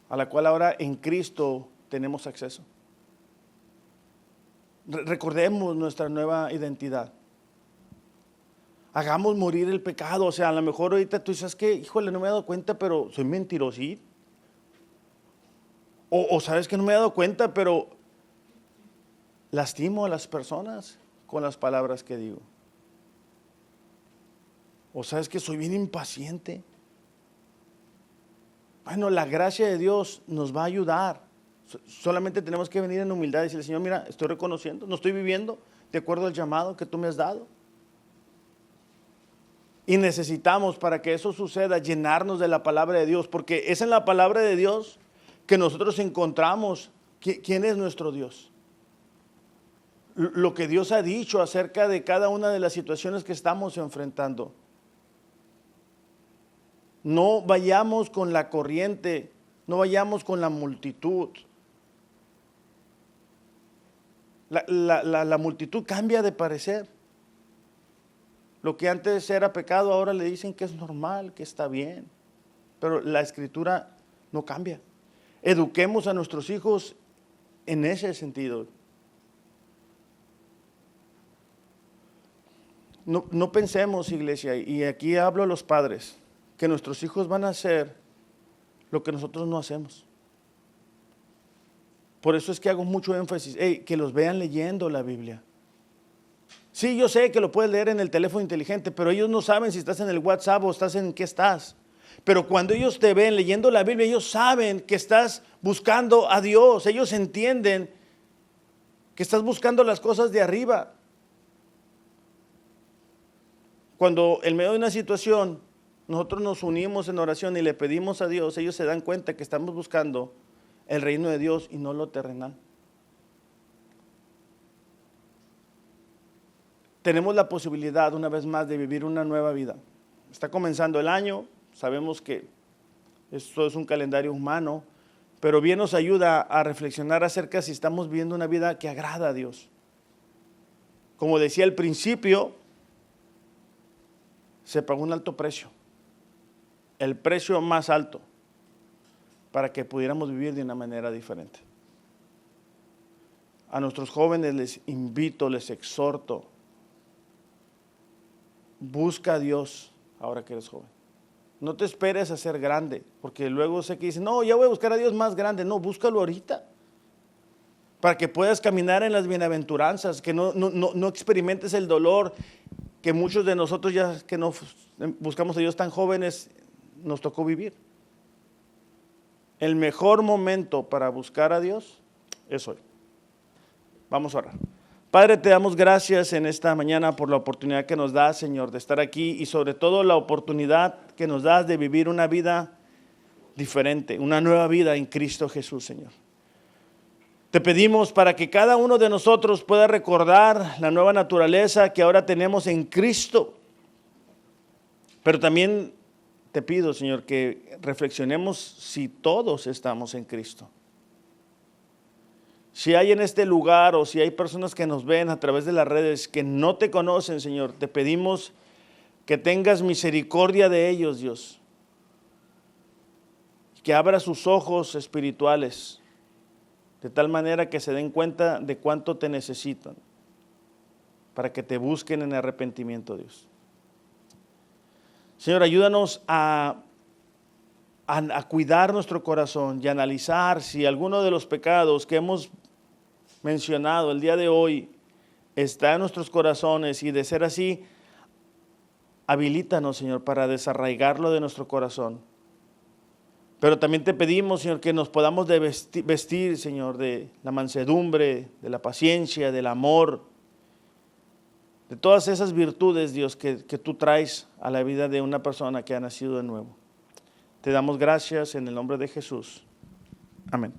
[SPEAKER 1] a la cual ahora en Cristo tenemos acceso. Recordemos nuestra nueva identidad. Hagamos morir el pecado. O sea, a lo mejor ahorita tú dices que, híjole, no me he dado cuenta, pero soy mentirosito. O sabes que no me he dado cuenta, pero lastimo a las personas con las palabras que digo. O sabes que soy bien impaciente. Bueno, la gracia de Dios nos va a ayudar. Solamente tenemos que venir en humildad y decirle, Señor, mira, estoy reconociendo, no estoy viviendo de acuerdo al llamado que tú me has dado. Y necesitamos, para que eso suceda, llenarnos de la palabra de Dios, porque es en la palabra de Dios que nosotros encontramos quién es nuestro Dios. Lo que Dios ha dicho acerca de cada una de las situaciones que estamos enfrentando. No vayamos con la corriente, no vayamos con la multitud. La multitud cambia de parecer. Lo que antes era pecado, ahora le dicen que es normal, que está bien. Pero la Escritura no cambia. Eduquemos a nuestros hijos en ese sentido. No pensemos, iglesia, y aquí hablo a los padres, que nuestros hijos van a hacer lo que nosotros no hacemos. Por eso es que hago mucho énfasis, que los vean leyendo la Biblia. Sí, yo sé que lo puedes leer en el teléfono inteligente, pero ellos no saben si estás en el WhatsApp o estás en qué estás. Pero cuando ellos te ven leyendo la Biblia, ellos saben que estás buscando a Dios. Ellos entienden que estás buscando las cosas de arriba. Cuando en medio de una situación nosotros nos unimos en oración y le pedimos a Dios, ellos se dan cuenta que estamos buscando el reino de Dios y no lo terrenal. Tenemos la posibilidad una vez más de vivir una nueva vida. Está comenzando el año, sabemos que esto es un calendario humano, pero bien nos ayuda a reflexionar acerca si estamos viviendo una vida que agrada a Dios. Como decía al principio, se pagó un alto precio, el precio más alto, para que pudiéramos vivir de una manera diferente. A nuestros jóvenes les invito, les exhorto, busca a Dios ahora que eres joven. No te esperes a ser grande, porque luego sé que dicen, no, ya voy a buscar a Dios más grande. No, búscalo ahorita, para que puedas caminar en las bienaventuranzas, que no experimentes el dolor que muchos de nosotros ya que no buscamos a Dios tan jóvenes, nos tocó vivir. El mejor momento para buscar a Dios es hoy. Vamos a orar. Padre, te damos gracias en esta mañana por la oportunidad que nos das, Señor, de estar aquí y sobre todo la oportunidad que nos das de vivir una vida diferente, una nueva vida en Cristo Jesús, Señor. Te pedimos para que cada uno de nosotros pueda recordar la nueva naturaleza que ahora tenemos en Cristo. Pero también te pido, Señor, que reflexionemos si todos estamos en Cristo. Si hay en este lugar o si hay personas que nos ven a través de las redes que no te conocen, Señor, te pedimos que tengas misericordia de ellos, Dios. Que abra sus ojos espirituales de tal manera que se den cuenta de cuánto te necesitan para que te busquen en arrepentimiento, Dios. Señor, ayúdanos a cuidar nuestro corazón y analizar si alguno de los pecados que hemos mencionado el día de hoy está en nuestros corazones, y de ser así, habilítanos, Señor, para desarraigarlo de nuestro corazón. Pero también te pedimos, Señor, que nos podamos vestir, Señor, de la mansedumbre, de la paciencia, del amor, de todas esas virtudes, Dios, que tú traes a la vida de una persona que ha nacido de nuevo. Te damos gracias en el nombre de Jesús. Amén.